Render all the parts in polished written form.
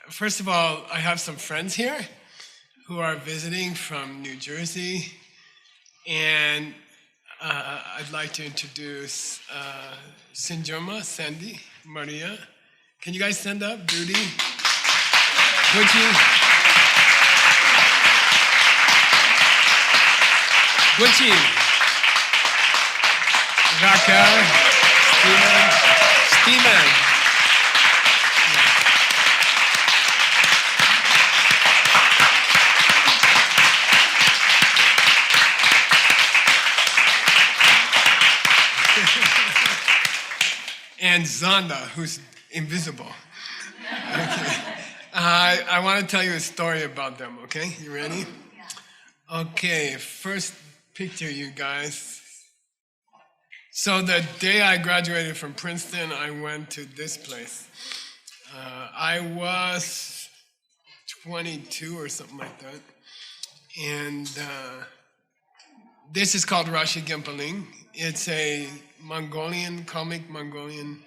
First of all, I have some friends here who are visiting from New Jersey, and I'd like to introduce Sinjoma, Sandy, Maria. Can you guys stand up? Duty, Butchie, Raquel, Steven. And Zonda, who's invisible. Okay. I want to tell you a story about them, okay? You ready? Okay, first picture, you guys. So the day I graduated from Princeton, I went to this place. I was 22 or something like that. And this is called Rashi Gempeling. It's a comic Mongolian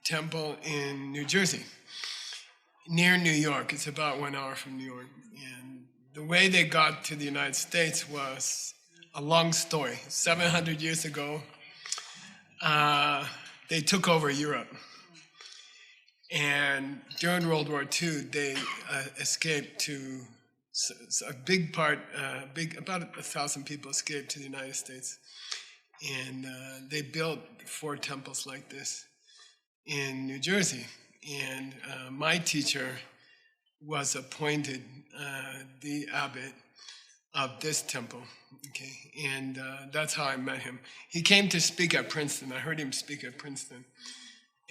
temple in New Jersey, near New York. It's about 1 hour from New York. And the way they got to the United States was a long story. 700 years ago, they took over Europe. And during World War II, they escaped to a big part, about 1,000 people escaped to the United States. And they built 4 temples like this in New Jersey. And my teacher was appointed the abbot of this temple, okay? And that's how I met him. He came to speak at Princeton. I heard him speak at Princeton.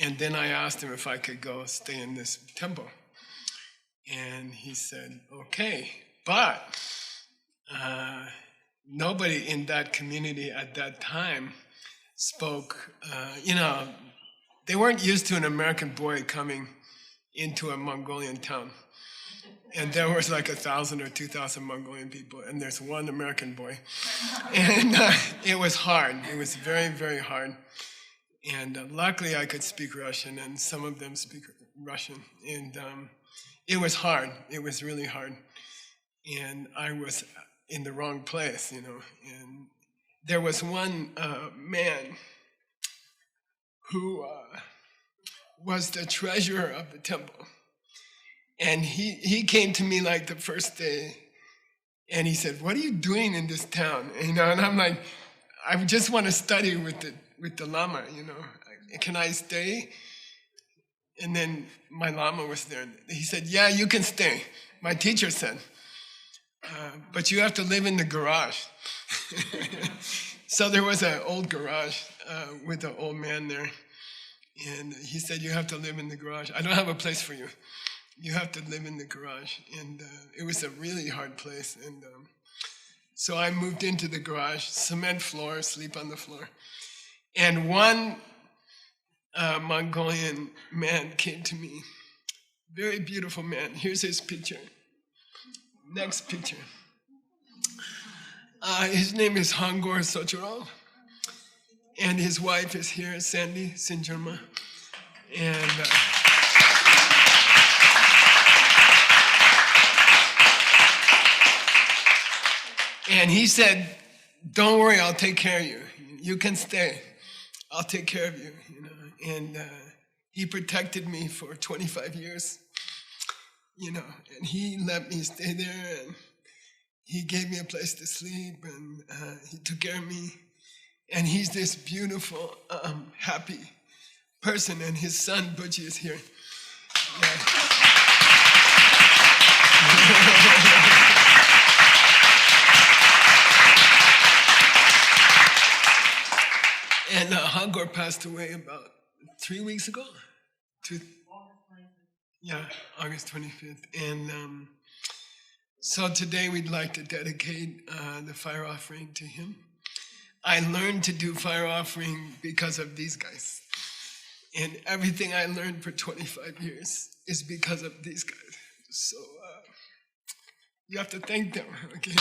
And then I asked him if I could go stay in this temple. And he said, okay, but nobody in that community at that time spoke, they weren't used to an American boy coming into a Mongolian town. And there was like 1,000 or 2,000 Mongolian people, and there's one American boy. And it was hard. It was very, very hard. And luckily I could speak Russian, and some of them speak Russian. And it was hard. It was really hard. And I was in the wrong place, And there was one man who was the treasurer of the temple. And he came to me like the first day, and he said, "What are you doing in this town?" And I'm like, "I just want to study with the Lama, Can I stay?" And then my Lama was there. He said, "Yeah, you can stay." My teacher said, "But you have to live in the garage." So there was an old garage with an old man there. And he said, "You have to live in the garage. I don't have a place for you. You have to live in the garage." And it was a really hard place. And so I moved into the garage, cement floor, sleep on the floor. And one Mongolian man came to me, very beautiful man. Here's his picture. Next picture. His name is Hangor Sochorov, and his wife is here, Sandy Sinjoma. And he said, "Don't worry, I'll take care of you. You can stay. I'll take care of you." And he protected me for 25 years. And he let me stay there, and he gave me a place to sleep, and he took care of me. And he's this beautiful, happy person, and his son, Butchie, is here. Yeah. And Hangor passed away about 3 weeks ago. August 25th. And so today we'd like to dedicate the fire offering to him. I learned to do fire offering because of these guys. And everything I learned for 25 years is because of these guys. So you have to thank them, okay?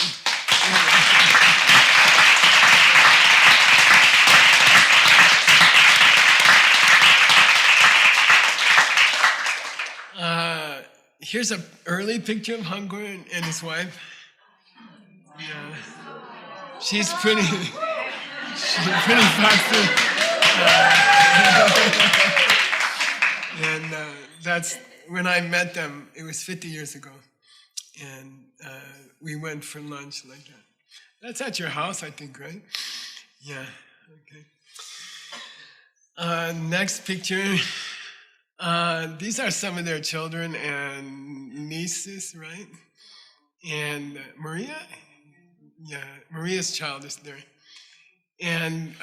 here's an early picture of Hangor and his wife. Yeah. She's pretty foxy. And that's when I met them. It was 50 years ago. And we went for lunch like that. That's at your house, I think, right? Yeah, okay. Next picture. These are some of their children and nieces, right? And Maria? Yeah, Maria's child is there. And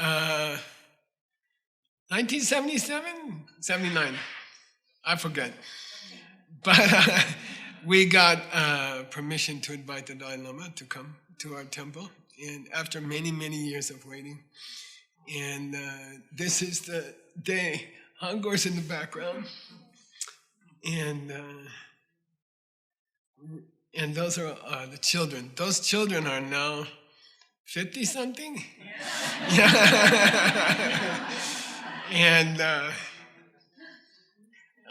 1977? 79? I forget. But we got permission to invite the Dalai Lama to come to our temple, and after many, many years of waiting. And this is the day. Hangor's in the background. And those are the children. Those children are now 50-something? Yeah. And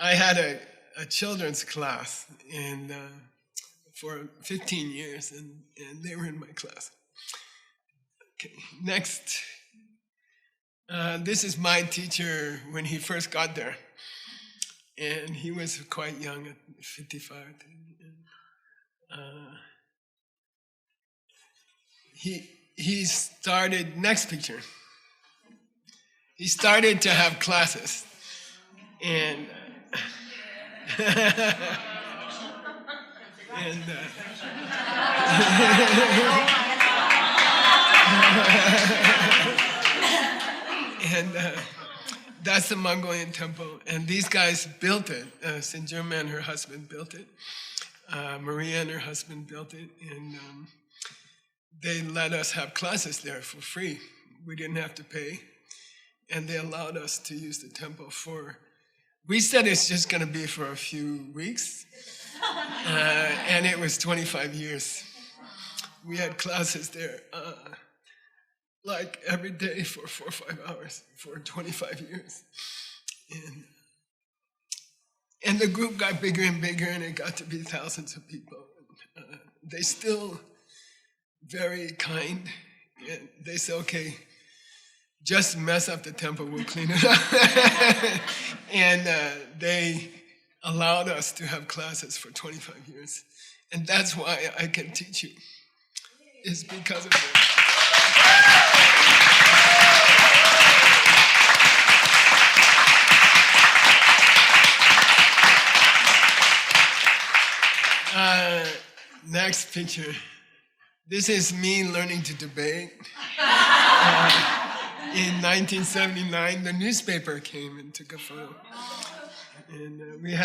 I had a children's class and for 15 years, and they were in my class. Okay, next. This is my teacher when he first got there. And he was quite young, at 55. He started, next picture. He started to have classes. And that's the Mongolian temple. And these guys built it. St. Germain and her husband built it. Maria and her husband built it. And they let us have classes there for free. We didn't have to pay. And they allowed us to use the temple for, we said it's just going to be for a few weeks. And it was 25 years. We had classes there like every day for 4 or 5 hours for 25 years. And the group got bigger and bigger, and it got to be thousands of people. They still very kind. And they say, okay, just mess up the temple, we'll clean it up. And they allowed us to have classes for 25 years. And that's why I can teach you. It's because of them. Next picture. This is me learning to debate. In 1979, the newspaper came and took a photo. And we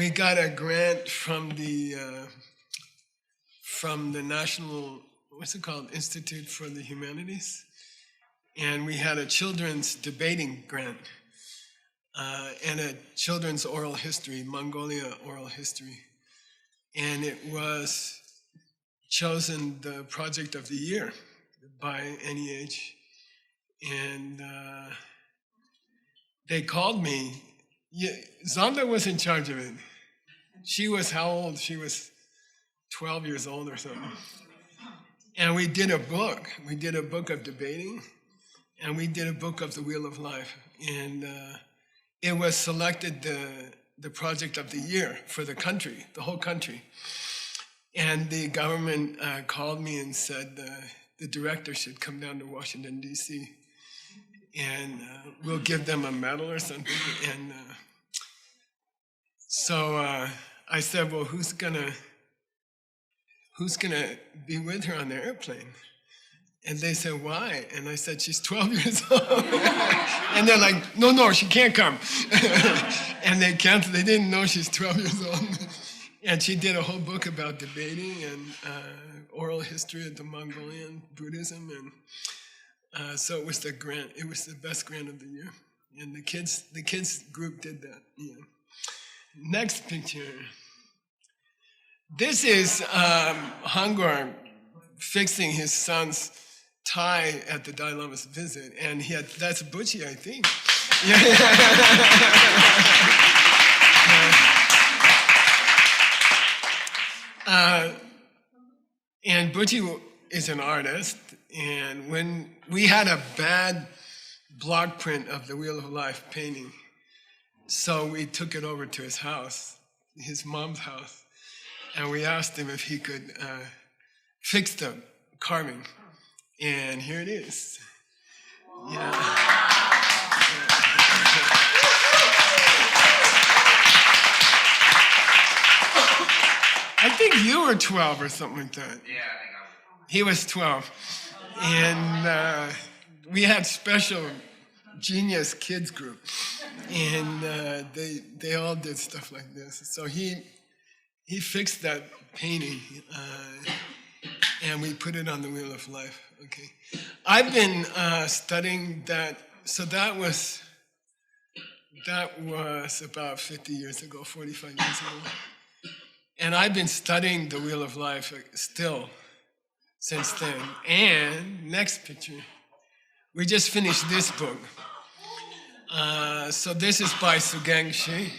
got a grant from the National, what's it called, Institute for the Humanities. And we had a children's debating grant and a children's oral history, Mongolia oral history. And it was chosen the project of the year by NEH. And they called me. Zonda was in charge of it. She was how old? She was 12 years old or something. And we did a book. We did a book of debating, and we did a book of the Wheel of Life. And it was selected the project of the year for the country, the whole country. And the government called me and said the director should come down to Washington, D.C., and we'll give them a medal or something. And so I said, well, who's gonna be with her on the airplane? And they said, why? And I said, she's 12 years old. And they're like, no, she can't come. And they canceled. They didn't know she's 12 years old. And she did a whole book about debating and oral history of the Mongolian Buddhism. And so it was the grant. It was the best grant of the year. And the kids group did that. Yeah. Next picture. This is Hangor fixing his son's tie at the Dalai Lama's visit, and that's Buchi, I think. Yeah. And Butchie is an artist, and when we had a bad block print of the Wheel of Life painting, so we took it over to his house, his mom's house, and we asked him if he could fix the carving. And here it is. Yeah. I think you were 12 or something like that. Yeah, I think I was. He was 12. And we had special genius kids group. And they all did stuff like this. So he fixed that painting, and we put it on the Wheel of Life. Okay, I've been studying that. So that was about 50 years ago, 45 years ago, and I've been studying the Wheel of Life still since then. And next picture, we just finished this book. So this is by Geshe.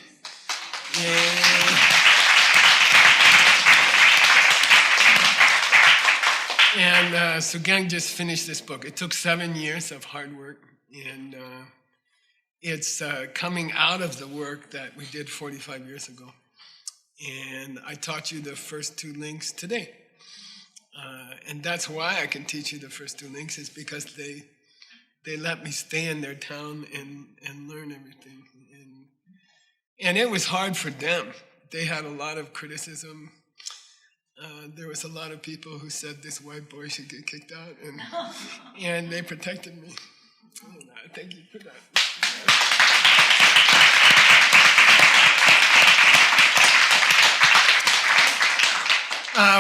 And Sugang just finished this book. It took 7 years of hard work, and it's coming out of the work that we did 45 years ago. And I taught you the first 2 links today. And that's why I can teach you the first 2 links, is because they let me stay in their town and learn everything. And it was hard for them. They had a lot of criticism. There was a lot of people who said this white boy should get kicked out, and they protected me. And thank you for that.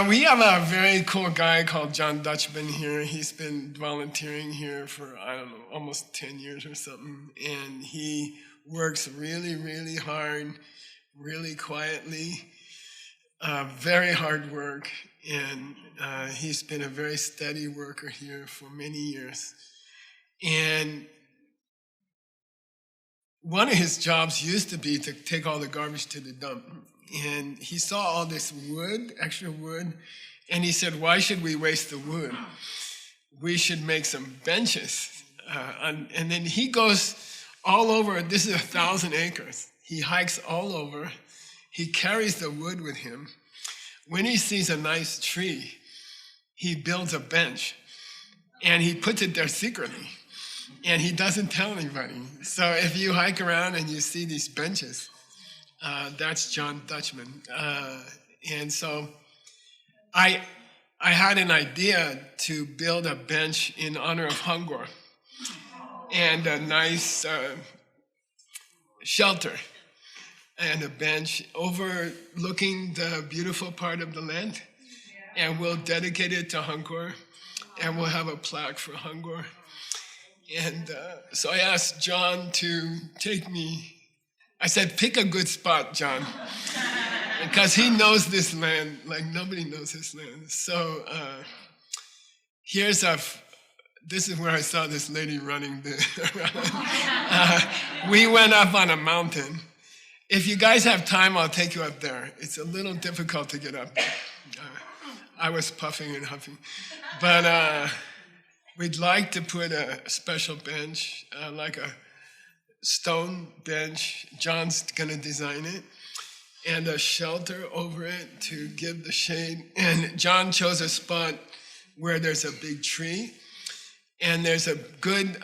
We have a very cool guy called John Dutchman here. He's been volunteering here for, I don't know, almost 10 years or something. And he works really, really hard, really quietly, very hard work. And he's been a very steady worker here for many years. And one of his jobs used to be to take all the garbage to the dump. And he saw all this wood, extra wood, and he said, why should we waste the wood? We should make some benches. And then he goes all over, this is 1,000 acres. He hikes all over. He carries the wood with him. When he sees a nice tree, he builds a bench, and he puts it there secretly. And he doesn't tell anybody. So if you hike around and you see these benches, that's John Dutchman. And so I had an idea to build a bench in honor of Hangor and a nice shelter and a bench overlooking the beautiful part of the land. And we'll dedicate it to Hangor, and we'll have a plaque for Hangor. And so I asked John to take me. I said, pick a good spot, John, because he knows this land like nobody knows this land. So this is where I saw this lady running around. We went up on a mountain. If you guys have time, I'll take you up there. It's a little difficult to get up there. I was puffing and huffing. But we'd like to put a special bench, like a stone bench. John's gonna design it, and a shelter over it to give the shade. And John chose a spot where there's a big tree, and there's a good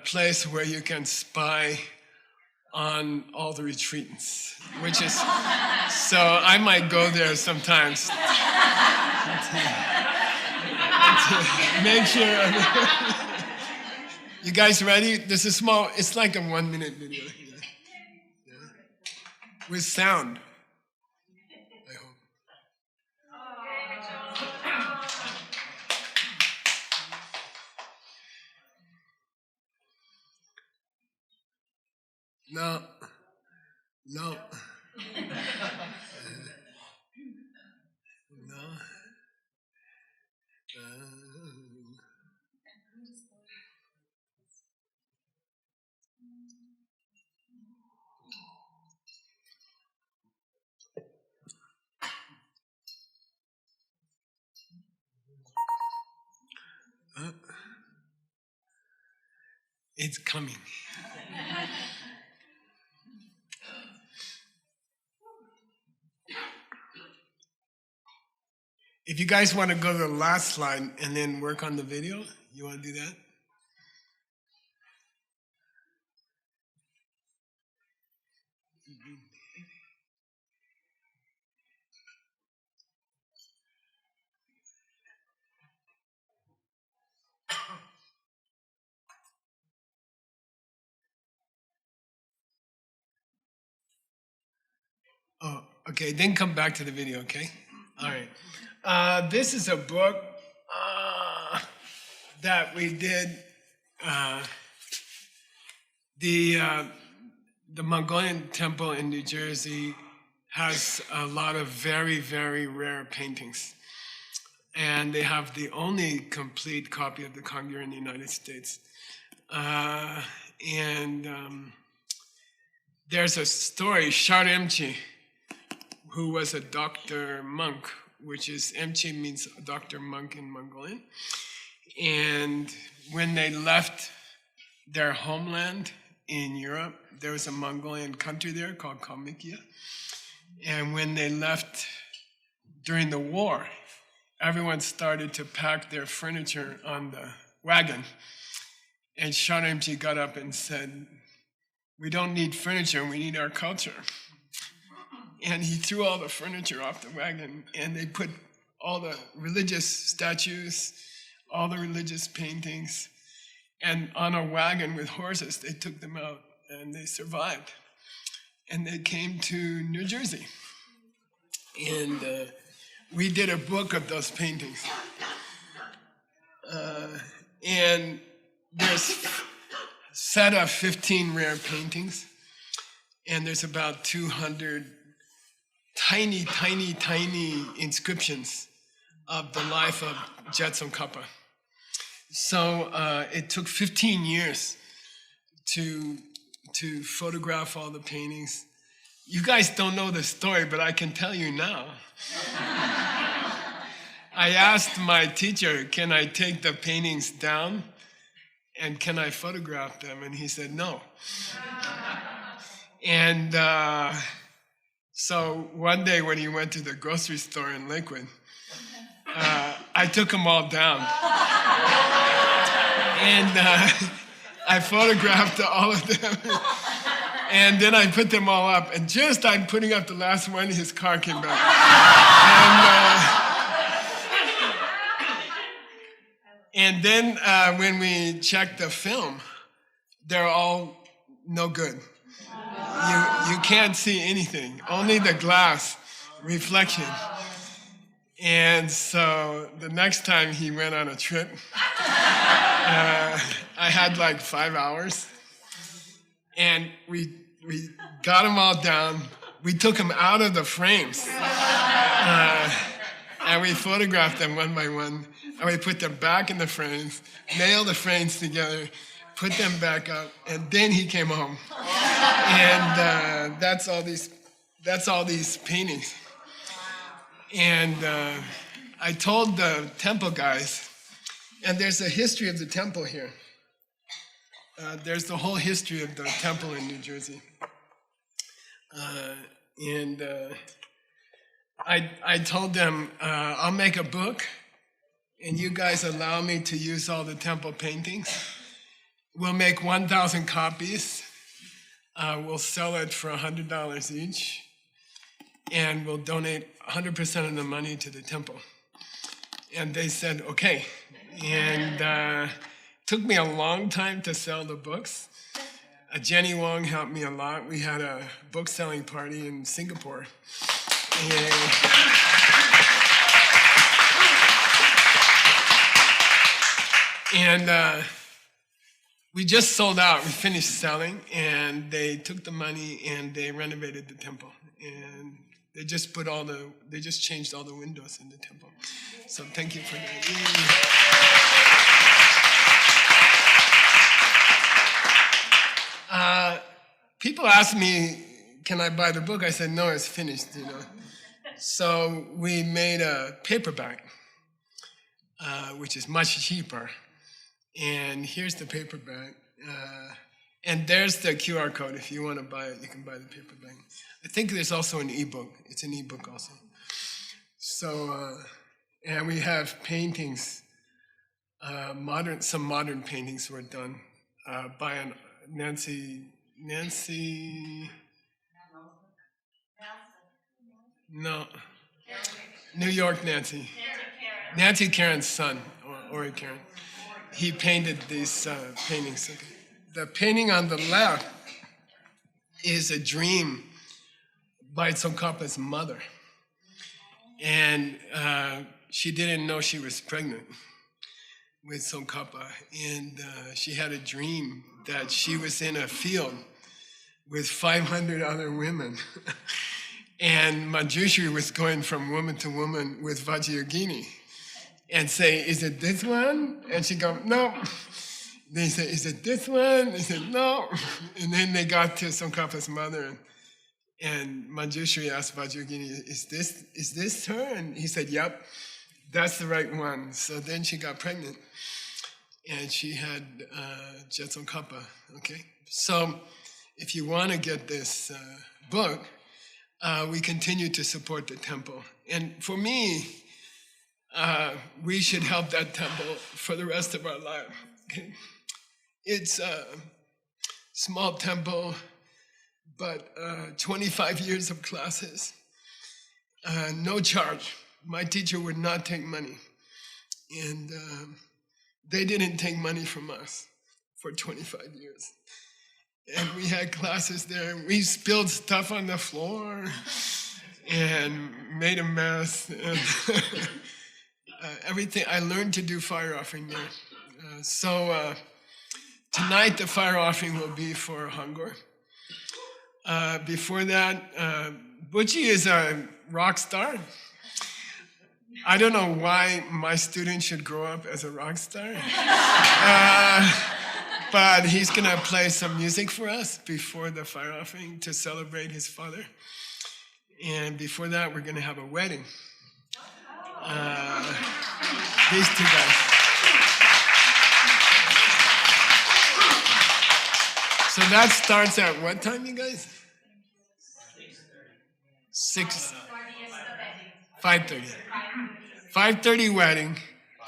place where you can spy on all the retreatants, which is, so I might go there sometimes to make sure. You guys ready? This is small, it's like a 1-minute video. Yeah. With sound, I hope. No. No. No. It's coming. If you guys want to go to the last slide and then work on the video, you want to do that? Oh, okay, then come back to the video, okay? All right. This is a book that we did. The Mongolian temple in New Jersey has a lot of very, very rare paintings. And they have the only complete copy of the Kongyur in the United States. There's a story, Shar Emchi, who was a doctor monk, which is, Emchi means doctor monk in Mongolian. And when they left their homeland in Europe, there was a Mongolian country there called Kalmykia. And when they left during the war, everyone started to pack their furniture on the wagon. And Shar Emchi got up and said, "We don't need furniture, we need our culture." And he threw all the furniture off the wagon, and they put all the religious statues, all the religious paintings, and on a wagon with horses, they took them out, and they survived. And they came to New Jersey. And we did a book of those paintings. And there's a set of 15 rare paintings, and there's about 200 tiny, tiny, tiny inscriptions of the life of Tsongkhapa. So it took 15 years to photograph all the paintings. You guys don't know the story, but I can tell you now. I asked my teacher, can I take the paintings down and can I photograph them? And he said no. And so one day when he went to the grocery store in Lakewood, I took them all down. And I photographed all of them. And then I put them all up. And just I'm putting up the last one, his car came back. And then when we checked the film, they're all no good. You can't see anything, only the glass reflection. And so the next time he went on a trip, I had like 5 hours. And we got them all down. We took them out of the frames. And we photographed them one by one. And we put them back in the frames, nailed the frames together, put them back up, and then he came home. And that's all these paintings. And I told the temple guys, and there's a history of the temple here. There's the whole history of the temple in New Jersey. I told them, I'll make a book, and you guys allow me to use all the temple paintings. We'll make 1,000 copies. We'll sell it for $100 each, and we'll donate 100% of the money to the temple. And they said, okay. And took me a long time to sell the books. Jenny Wong helped me a lot. We had a book selling party in Singapore. And we just sold out. We finished selling, and they took the money and they renovated the temple. And they just changed all the windows in the temple. So thank you for that. People ask me, can I buy the book? I said, no, it's finished, So we made a paperback, which is much cheaper. And here's the paperback. And there's the QR code. If you want to buy it, you can buy the paperback. I think there's also an ebook. It's an ebook also. So, and we have paintings. Some modern paintings were done by Nancy. No, New York Nancy. Nancy Karen's son, Ori Karen. He painted these paintings. Okay. The painting on the left is a dream by Tsongkhapa's mother. And she didn't know she was pregnant with Tsongkhapa. And she had a dream that she was in a field with 500 other women. And Manjushri was going from woman to woman with Vajrayogini and say, is it this one? And she go, no. They said, is it this one? They said, no. And then they got to Tsongkhapa's mother, and Manjushri asked Vajrayogini, is this her? And he said, yep, that's the right one. So then she got pregnant, and she had Jet Tsongkhapa, okay? So if you want to get this book, we continue to support the temple. And for me, we should help that temple for the rest of our life. Okay? It's a small temple, but 25 years of classes, no charge. My teacher would not take money. And they didn't take money from us for 25 years. And we had classes there, and we spilled stuff on the floor and made a mess. And everything. I learned to do fire offering there. So tonight the fire offering will be for Hangor. Before that, Butchie is a rock star. I don't know why my student should grow up as a rock star. But he's going to play some music for us before the fire offering to celebrate his father. And before that, we're going to have a wedding. These two guys. So that starts at what time, you guys? 5:30. 5:30 wedding,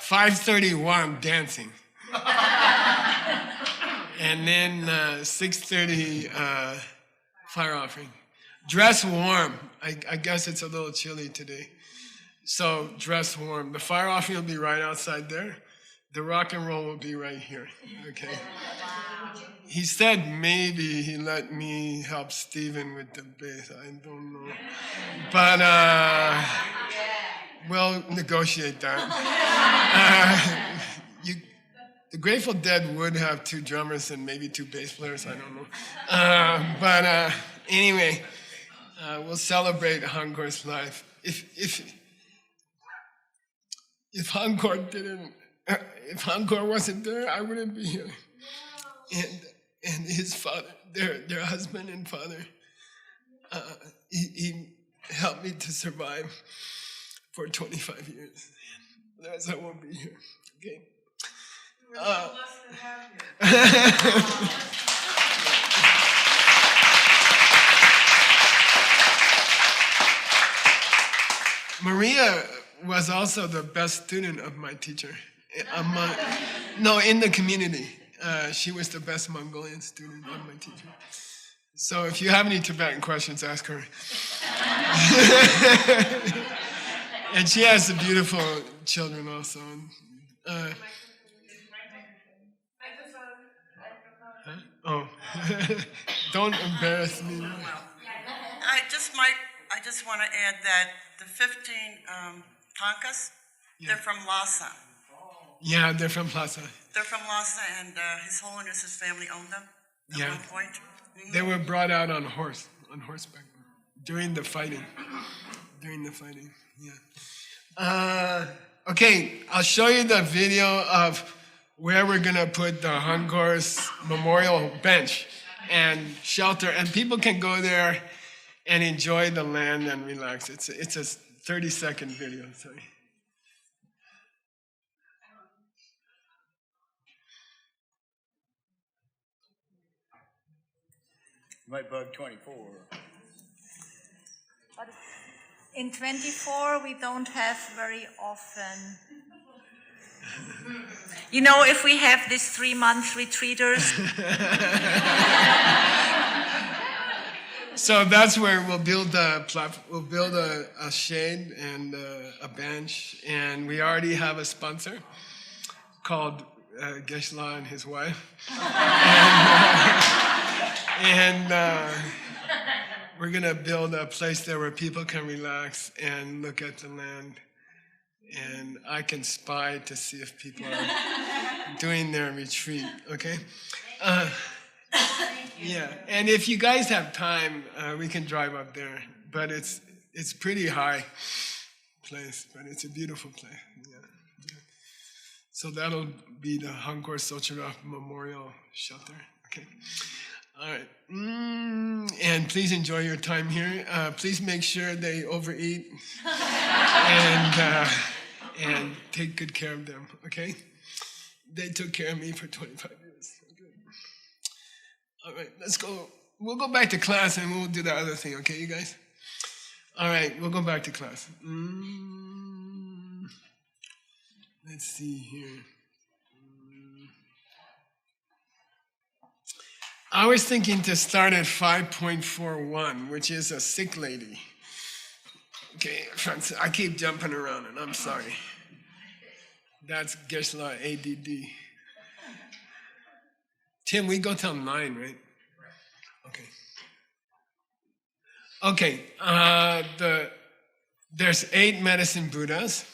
5:31 dancing. And then 6:30 fire offering. Dress warm. I guess it's a little chilly today. So dress warm. The fire offering will be right outside there. The rock and roll will be right here. Okay. He said maybe he let me help Stephen with the bass. I don't know. But we'll negotiate that. The Grateful Dead would have 2 drummers and maybe 2 bass players. I don't know. But anyway, we'll celebrate Hangor's life. If Hangor wasn't there, I wouldn't be here. And his father, their husband and father, he helped me to survive for 25 years. Otherwise, I won't be here. Okay. We're so blessed to have you. Maria was also the best student of my teacher. In the community. She was the best Mongolian student of my teacher. So if you have any Tibetan questions, ask her. And she has beautiful children also. Don't embarrass me. I just want to add that the 15 tankas, they're from Lhasa. Yeah, they're from Lhasa. They're from Lhasa, and His Holiness's family owned them at one point. Mm-hmm. They were brought out on horseback, during the fighting. Yeah. Okay, I'll show you the video of where we're gonna put the Hangor's memorial bench and shelter, and people can go there and enjoy the land and relax. It's a 30-second video. Sorry. might bug 24. But in 24, we don't have very often. You know, if we have these 3-month retreaters. So that's where we'll build a shade and a bench, and we already have a sponsor called Geshe and his wife, and we're gonna build a place there where people can relax and look at the land, and I can spy to see if people are doing their retreat. Okay. Yeah, and if you guys have time, we can drive up there. But it's pretty high place, but it's a beautiful place. Yeah. So that'll be the Hangkor Sochara Memorial Shelter. Okay. All right. And please enjoy your time here. Please make sure they overeat and take good care of them. Okay. They took care of me for 25 years. All right, let's go. We'll go back to class and we'll do the other thing, okay, you guys? All right, we'll go back to class. Let's see here. I was thinking to start at 5.41, which is a sick lady. Okay, friends, I keep jumping around and I'm sorry. That's Geshe ADD. Tim, we go till 9, right? Okay. Okay. There's 8 medicine Buddhas,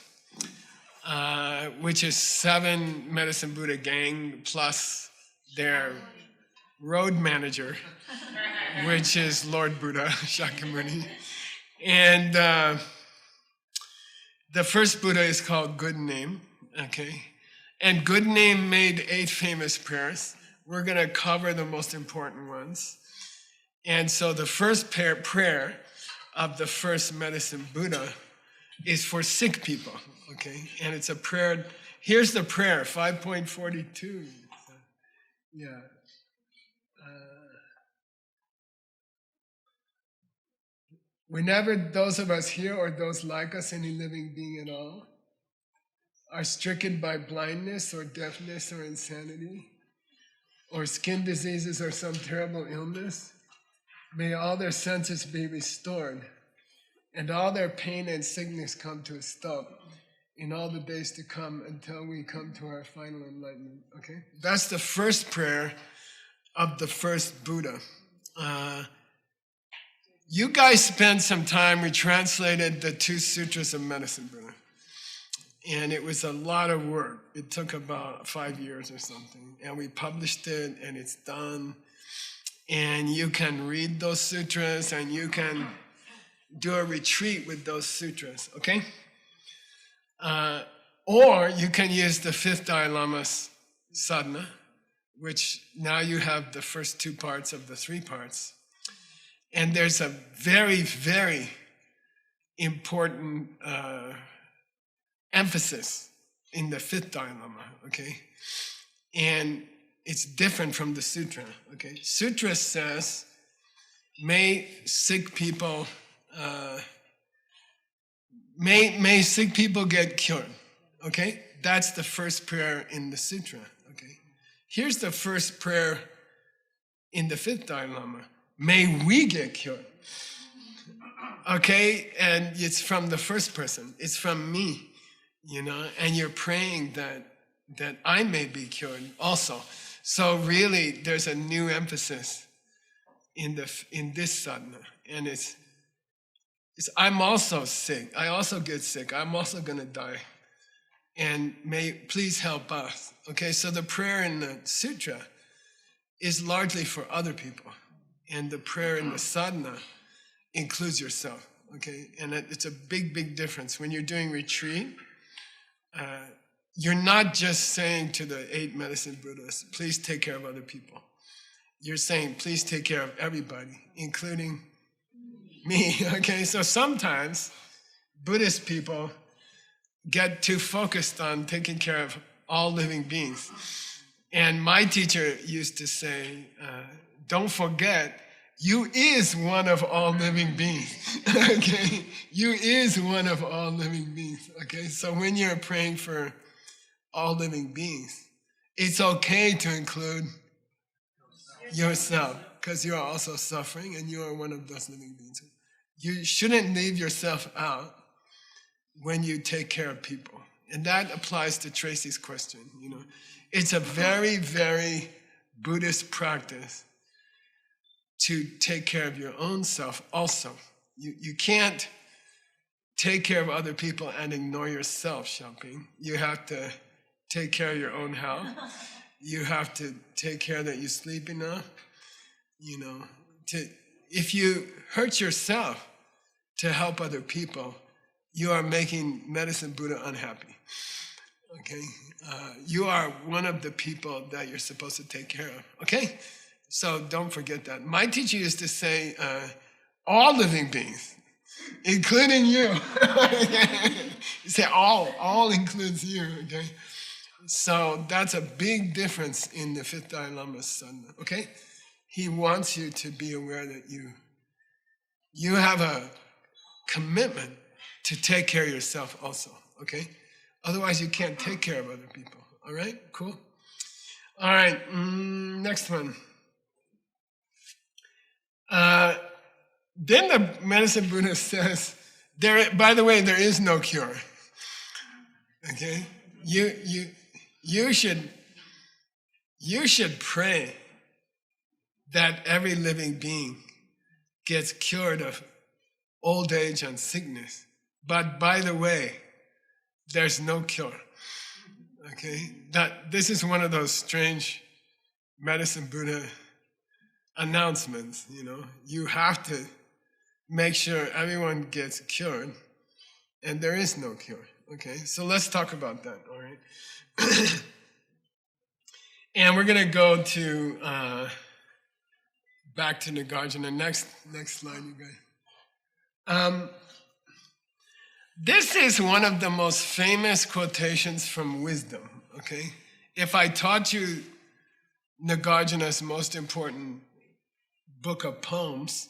which is 7 medicine Buddha gang plus their road manager, which is Lord Buddha Shakyamuni. And the first Buddha is called Good Name. Okay, and Good Name made 8 famous prayers. We're going to cover the most important ones. And so the first prayer of the first medicine Buddha is for sick people, okay? And it's a prayer. Here's the prayer, 5.42. Yeah. Whenever those of us here or those like us, any living being at all, are stricken by blindness or deafness or insanity, or skin diseases or some terrible illness, may all their senses be restored, and all their pain and sickness come to a stop in all the days to come until we come to our final enlightenment, okay? That's the first prayer of the first Buddha. You guys spent some time, we translated the 2 sutras of Medicine Buddha. And it was a lot of work. It took about 5 years or something. And we published it, and it's done. And you can read those sutras, and you can do a retreat with those sutras, okay? Or you can use the 5th Dalai Lama's sadhana, which now you have the first 2 parts of the 3 parts. And there's a very, very important emphasis in the 5th Dalai Lama, okay? And it's different from the sutra, okay? Sutra says, may sick people get cured, okay? That's the first prayer in the sutra, okay? Here's the first prayer in the 5th Dalai Lama. May we get cured. Okay, and it's from the first person. It's from me, you know, and you're praying that I may be cured also. So really, there's a new emphasis in this sadhana, and it's I'm also sick. I also get sick. I'm also gonna die, and please help us. Okay, so the prayer in the sutra is largely for other people, and the prayer in the sadhana includes yourself, okay? And it's a big, big difference. When you're doing retreat, you're not just saying to the 8 medicine Buddhas, please take care of other people. You're saying, please take care of everybody, including me, okay? So sometimes Buddhist people get too focused on taking care of all living beings. And my teacher used to say, don't forget, You is one of all living beings. Okay? You is one of all living beings. Okay? So when you're praying for all living beings, it's okay to include yourself, because you are also suffering and you are one of those living beings. You shouldn't leave yourself out when you take care of people. And that applies to Tracy's question. It's a very, very Buddhist practice to take care of your own self also. You can't take care of other people and ignore yourself, Xiaoping. You have to take care of your own health. You have to take care that you sleep enough. If you hurt yourself to help other people, you are making Medicine Buddha unhappy. Okay? You are one of the people that you're supposed to take care of. Okay? So don't forget that. My teacher used to say, all living beings, including you. You say all includes you. Okay? So that's a big difference in the Fifth Dalai Lama's sadhana. Okay? He wants you to be aware that you have a commitment to take care of yourself also. Okay? Otherwise, you can't take care of other people. All right? Cool? All right. Next one. Then the Medicine Buddha says, by the way, there is no cure. Okay? You should pray that every living being gets cured of old age and sickness. But by the way, there's no cure. Okay? This is one of those strange Medicine Buddha announcements, You have to make sure everyone gets cured, and there is no cure. Okay? So let's talk about that, all right? And we're going to go to back to Nagarjuna. Next slide, you guys. This is one of the most famous quotations from wisdom, okay? If I taught you Nagarjuna's most important book of poems,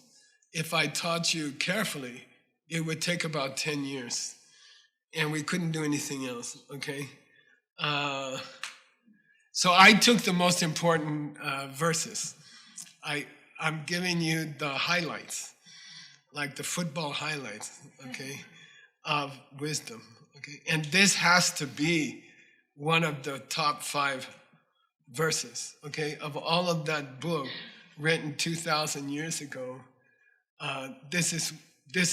if I taught you carefully, it would take about 10 years, and we couldn't do anything else, okay? So I took the most important verses. I'm giving you the highlights, like the football highlights, okay, of wisdom, okay? And this has to be one of the top 5 verses, okay? Of all of that book written 2,000 years ago, this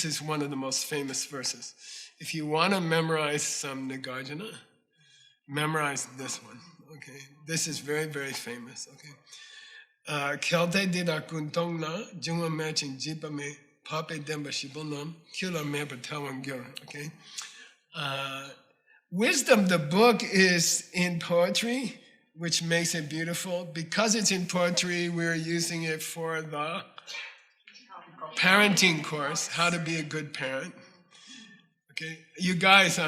is one of the most famous verses. If you want to memorize some Nagarjuna, memorize this one, okay? This is very, very famous, okay? Kyelte dida kuntongna, jungwa mechin jipame, pape demba shibonam, kila meba tawangyur, okay? Wisdom, the book, is in poetry, which makes it beautiful. Because it's in poetry, we're using it for the parenting course, how to be a good parent. Okay, you guys,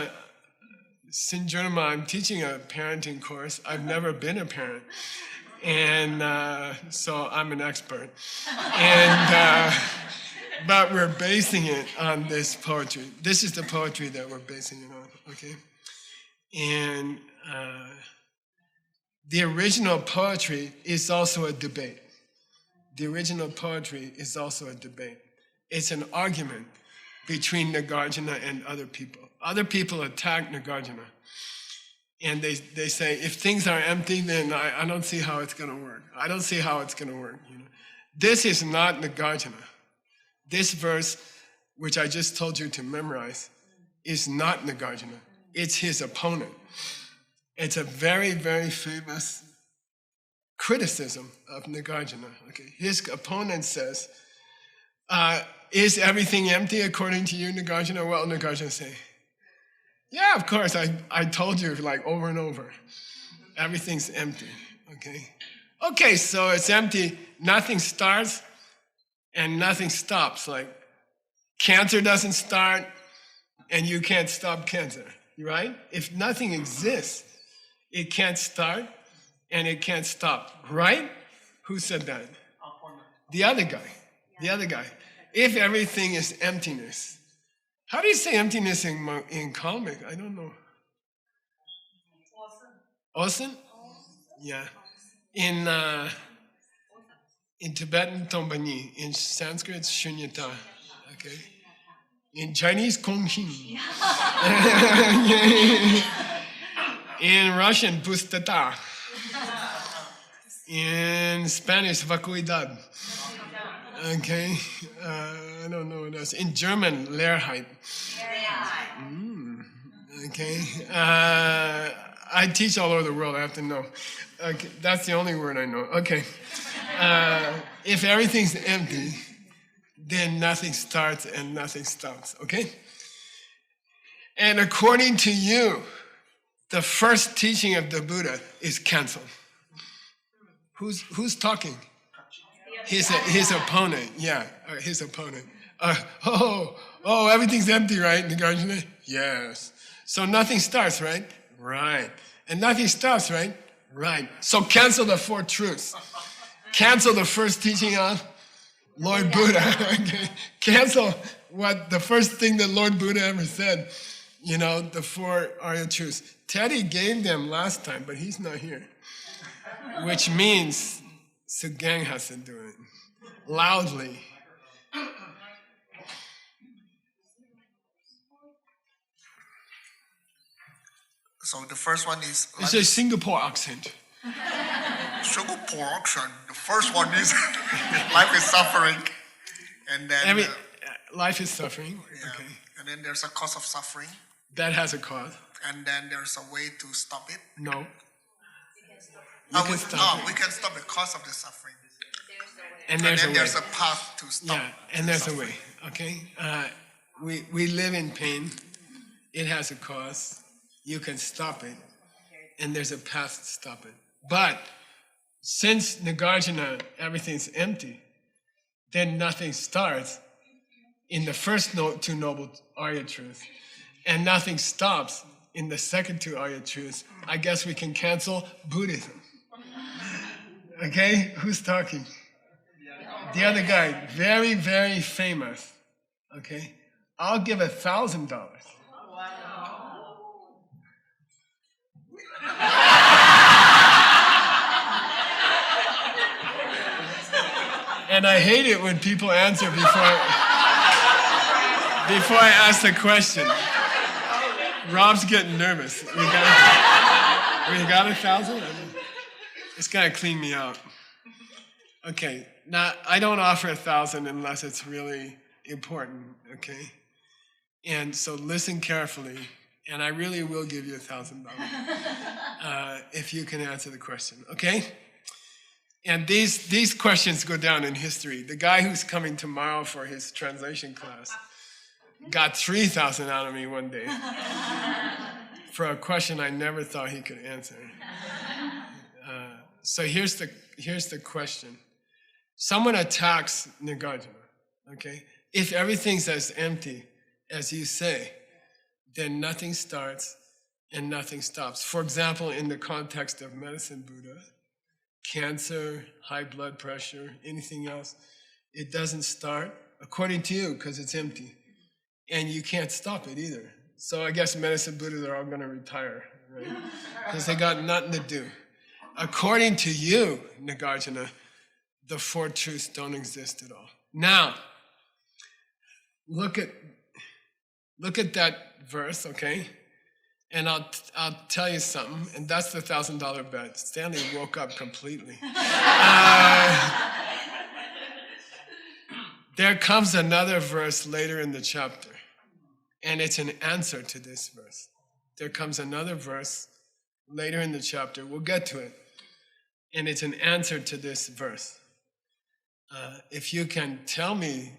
Sinjurma, I'm teaching a parenting course. I've never been a parent, and so I'm an expert. And but we're basing it on this poetry. This is the poetry that we're basing it on. Okay, and the original poetry is also a debate. The original poetry is also a debate. It's an argument between Nagarjuna and other people. Other people attack Nagarjuna. And they say, if things are empty, then I don't see how it's going to work. I don't see how it's going to work. This is not Nagarjuna. This verse, which I just told you to memorize, is not Nagarjuna. It's his opponent. It's a very, very famous criticism of Nagarjuna. Okay, his opponent says, is everything empty according to you, Nagarjuna? Well, Nagarjuna say, yeah, of course, I told you like over and over. Everything's empty, okay? Okay, so it's empty, nothing starts and nothing stops. Like cancer doesn't start and you can't stop cancer, right? If nothing exists, it can't start and it can't stop, right? Who said that? The other guy. The other guy. If everything is emptiness. How do you say emptiness in Kalmyk? I don't know. Osen? Yeah. In Tibetan, Tombani. In Sanskrit, Shunyata. Okay. In Chinese, Kongxin. In Russian, Pustota. In Spanish, Vacuidad. Okay. I don't know what else. In German, Leerheit. Okay. I teach all over the world, I have to know. Okay. That's the only word I know. Okay. If everything's empty, then nothing starts and nothing stops. Okay? And according to you, the first teaching of the Buddha is canceled. Who's talking? His opponent. Yeah, his opponent. Everything's empty, right, Nagarjuna? Yes. So nothing starts, right? Right. And nothing stops, right? Right. So cancel the four truths. Cancel the first teaching of Lord Buddha. Okay. Cancel what the first thing that Lord Buddha ever said. You know, the four Arya truths. Teddy gave them last time, but he's not here. Which means Sugang has to do it. Loudly. So the first one is... It's a Singapore accent. Singapore accent. The first one is life is suffering. And then... life is suffering. Yeah. Okay. And then there's a cause of suffering. That has a cause. And then there's a way to stop it. No. We can stop the cause of the suffering. And then there's there's a path to stop. Yeah, and there's a way, okay? We live in pain. It has a cause. You can stop it. And there's a path to stop it. But since Nagarjuna, everything's empty, then nothing starts in the first two noble Arya truths. And nothing stops in the second two Arya truths. I guess we can cancel Buddhism. Okay? Who's talking? The other guy, very, very famous. Okay? I'll give $1,000. And I hate it when people answer before I ask the question. Rob's getting nervous. We got 1,000? It's gonna clean me out. Okay, now I don't offer 1,000 unless it's really important, okay? And so listen carefully, and I really will give you $1,000 if you can answer the question, okay? And these questions go down in history. The guy who's coming tomorrow for his translation class got 3,000 out of me one day for a question I never thought he could answer. So here's the question. Someone attacks Nagarjuna, okay? If everything's as empty as you say, then nothing starts and nothing stops. For example, in the context of medicine Buddha, cancer, high blood pressure, anything else, it doesn't start, according to you, because it's empty. And you can't stop it either. So I guess medicine Buddhas are all going to retire, right? Because they got nothing to do. According to you, Nagarjuna, the four truths don't exist at all. Now, look at that verse, okay? And I'll tell you something, and that's the $1,000 bet. Stanley woke up completely. There comes another verse later in the chapter, and it's an answer to this verse. There comes another verse later in the chapter. We'll get to it. And it's an answer to this verse. If you can tell me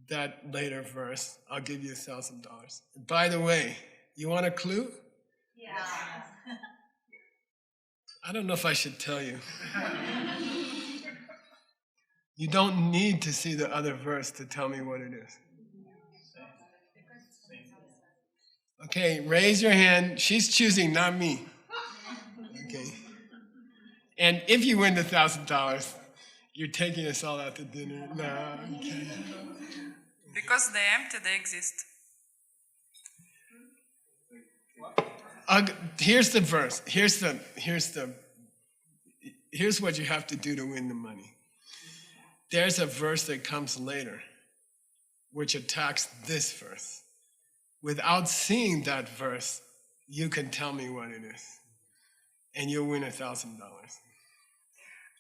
that later verse, I'll give you $1,000. By the way, you want a clue? Yeah. I don't know if I should tell you. You don't need to see the other verse to tell me what it is. Okay, raise your hand. She's choosing, not me. Okay. And if you win the $1,000, You're taking us all out to dinner. No, I'm kidding. Because they empty, they exist. Here's the verse. Here's what you have to do to win the money. There's a verse that comes later, which attacks this verse. Without seeing that verse, you can tell me what it is, and you'll win $1,000.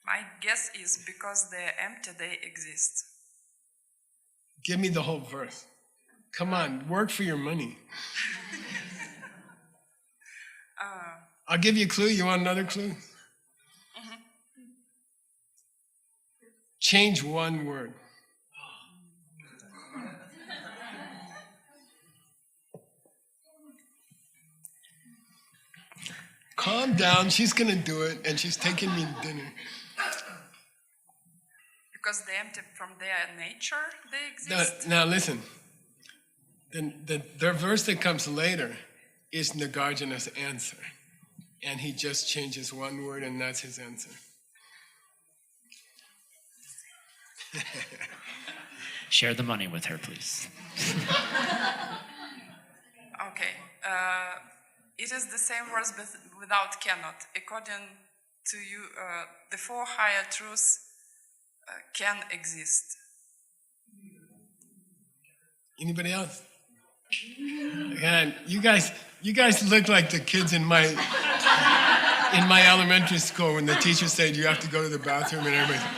My guess is because they're empty, they exist. Give me the whole verse. Come on, work for your money. I'll give you a clue. You want another clue? Change one word. Calm down. She's going to do it, and she's taking me to dinner. Because they're empty from their nature, they exist. Now listen. The verse that comes later is Nagarjuna's answer. And he just changes one word, and that's his answer. Share the money with her, please. Okay. It is the same words but without cannot. According to you, the four higher truths can exist. Anybody else? Man, you guys look like the kids in my elementary school when the teacher said you have to go to the bathroom and everybody.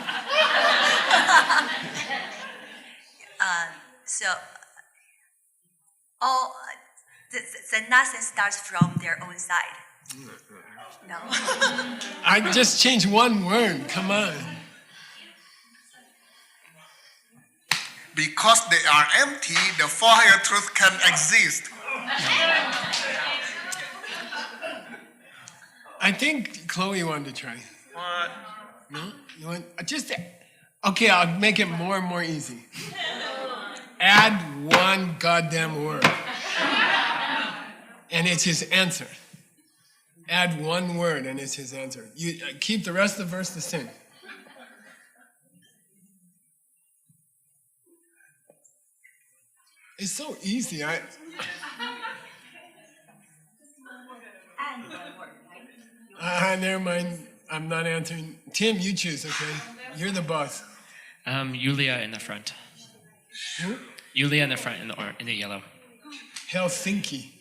So, all the nothing starts from their own side. No. I just changed one word. Come on. Because they are empty, the four higher truths can exist. I think Chloe wanted to try. What? No? You want okay, I'll make it more and more easy. Add one goddamn word. And it's his answer. Add one word and it's his answer. You keep the rest of the verse the same. It's so easy. Never mind. I'm not answering. Tim, you choose, okay? You're the boss. Yulia in the front. Who? Yulia in the front in the yellow. Helsinki.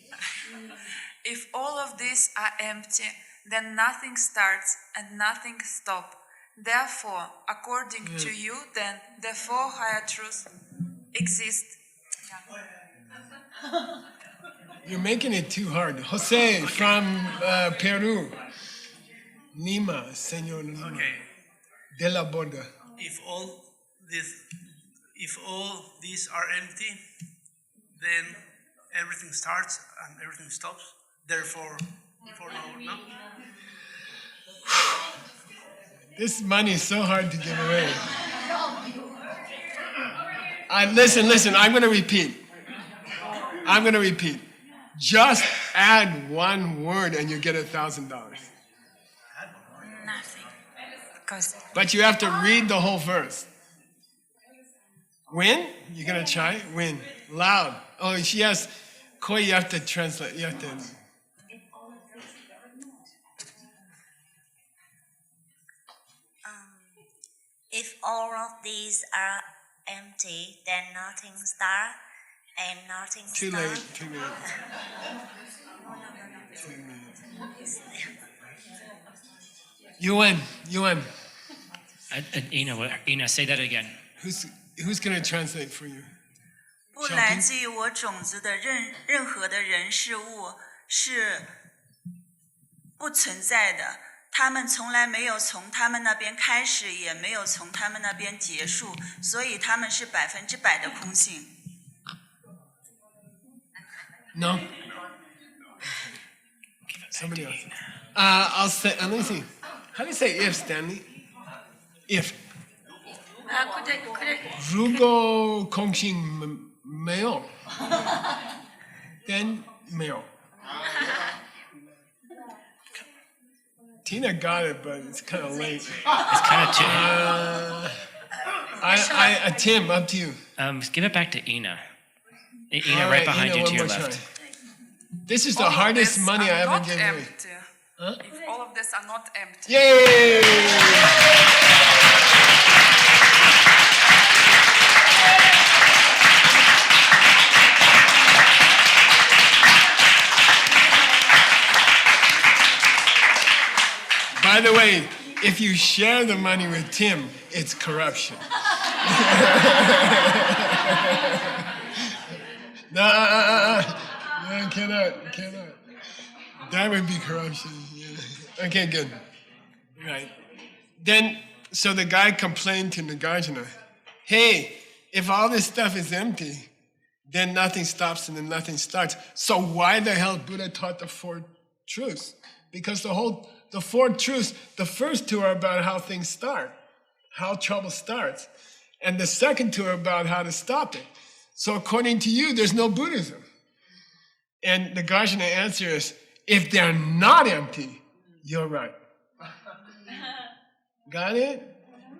If all of these are empty, then nothing starts and nothing stops. Therefore, according to you, then the four higher truths exist. You're making it too hard. Jose from Peru. Lima, Señor Lima. Okay. De la Borda. If all these are empty, then everything starts and everything stops. Therefore, no. This money is so hard to give away. Listen, I'm going to repeat. Just add one word and you get $1,000. Nothing. Because But you have to read the whole verse. Win? You're going to try? Win. Loud. Oh, yes. Koi, you have to translate. You have to. if all of these are empty, then nothing starts and nothing Too stops. late. Too late. You win. Ina, say that again. Who's going to translate for you? 不来自于我种子的任何的人事物是不存在的，他们从来没有从他们那边开始，也没有从他们那边结束，所以他们是100%的空性。No? Somebody else. I'll say, let me see. How do you say if, Stanley? If. 如果空性没有 then 没有。Tina got it, but it's kind of late. It's kind of too. Tim, up to you. Give it back to Ina. Ina, All right behind Ina, you to one your more left. try. This is the All of hardest this money are I ever not gave away. empty. If all of this are not empty. Yay! By the way, if you share the money with Tim, it's corruption. No, cannot. That would be corruption. Yeah. Okay, good. Right. Then, so the guy complained to Nagarjuna, hey, if all this stuff is empty, then nothing stops and then nothing starts. So why the hell Buddha taught the four truths? Because the four truths, the first two are about how things start, how trouble starts. And the second two are about how to stop it. So according to you, there's no Buddhism. And Nagarjuna answer is, if they're not empty, you're right. Got it?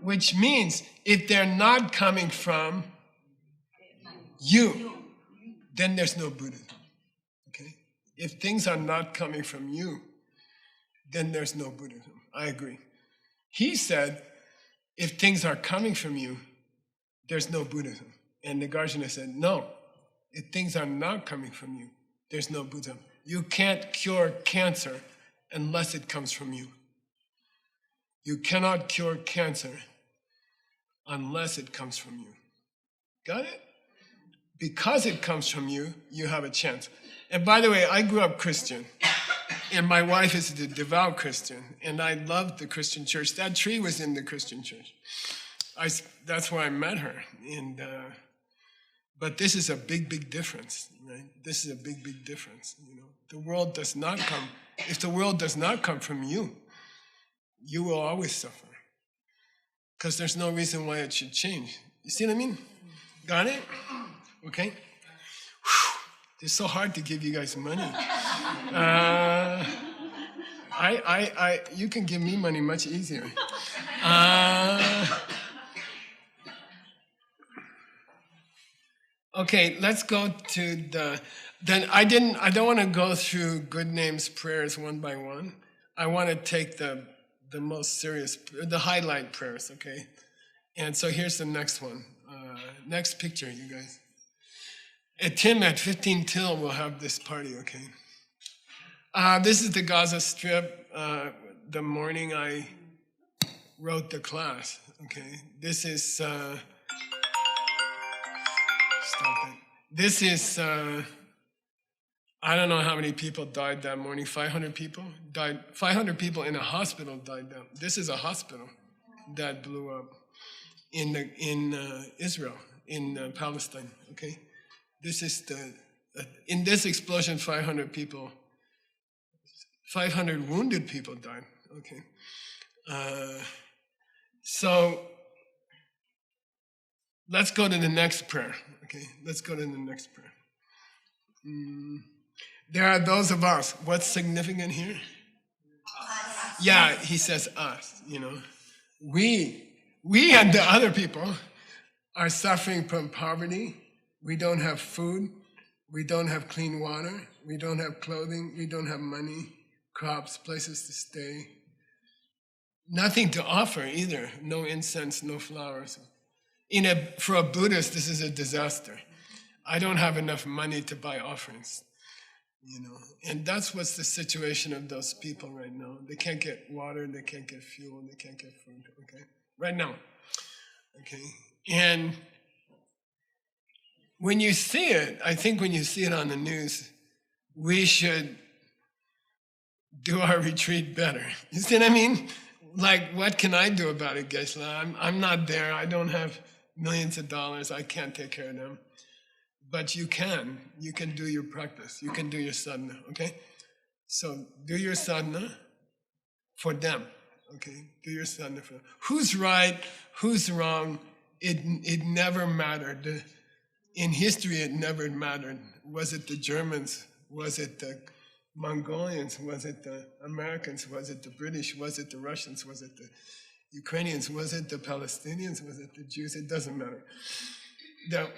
Which means if they're not coming from you, then there's no Buddhism. Okay? If things are not coming from you, then there's no Buddhism. I agree. He said, if things are coming from you, there's no Buddhism. And Nagarjuna said, no, if things are not coming from you, there's no Buddhism. You can't cure cancer unless it comes from you. You cannot cure cancer unless it comes from you. Got it? Because it comes from you, you have a chance. And by the way, I grew up Christian, and my wife is a devout Christian, and I loved the Christian church. That tree was in the Christian church. That's where I met her. But this is a big, big difference, right? This is a big, big difference. The world does not come. If the world does not come from you, you will always suffer. Because there's no reason why it should change. You see what I mean? Got it? Okay? Whew. It's so hard to give you guys money. You can give me money much easier. Okay, let's go to I don't want to go through good names prayers one by one. I want to take the most serious, the highlight prayers, okay? And so here's the next one. Next picture, you guys. Tim at 15 Till will have this party, okay? This is the Gaza Strip, the morning I wrote the class, okay? This is, stop it. This is, I don't know how many people died that morning, 500 people died, 500 people in a hospital died that. This is a hospital that blew up in Israel, in Palestine, okay? This is in this explosion, 500 wounded people died, okay? So let's go to the next prayer, okay? Let's go to the next prayer. There are those of us. What's significant here? Us. Yeah, he says us, We and the other people are suffering from poverty. We don't have food. We don't have clean water. We don't have clothing. We don't have money, crops, places to stay. Nothing to offer either. No incense, no flowers. For a Buddhist, this is a disaster. I don't have enough money to buy offerings, And that's what's the situation of those people right now. They can't get water, they can't get fuel, they can't get food, okay? Right now, okay? And when you see it, I think when you see it on the news, we should do our retreat better. You see what I mean? Like, what can I do about it, Geshe? I'm not there. I don't have millions of dollars. I can't take care of them. But you can. You can do your practice. You can do your sadhana, okay? So do your sadhana for them, okay? Do your sadhana for them. Who's right? Who's wrong? It never mattered. In history, it never mattered. Was it the Germans? Was it the Mongolians? Was it the Americans? Was it the British? Was it the Russians? Was it the Ukrainians? Was it the Palestinians? Was it the Jews? It doesn't matter.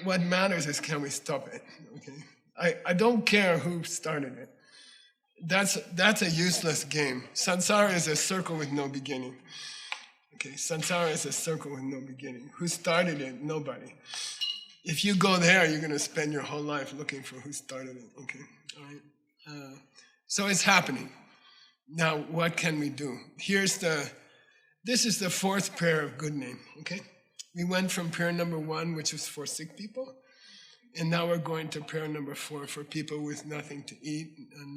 What matters is, can we stop it? Okay. I don't care who started it. That's a useless game. Samsara is a circle with no beginning. Okay, samsara is a circle with no beginning. Who started it? Nobody. If you go there, you're going to spend your whole life looking for who started it. Okay, all right. So it's happening. Now, what can we do? This is the fourth prayer of good name. Okay, we went from prayer number 1, which was for sick people, and now we're going to prayer number 4 for people with nothing to eat and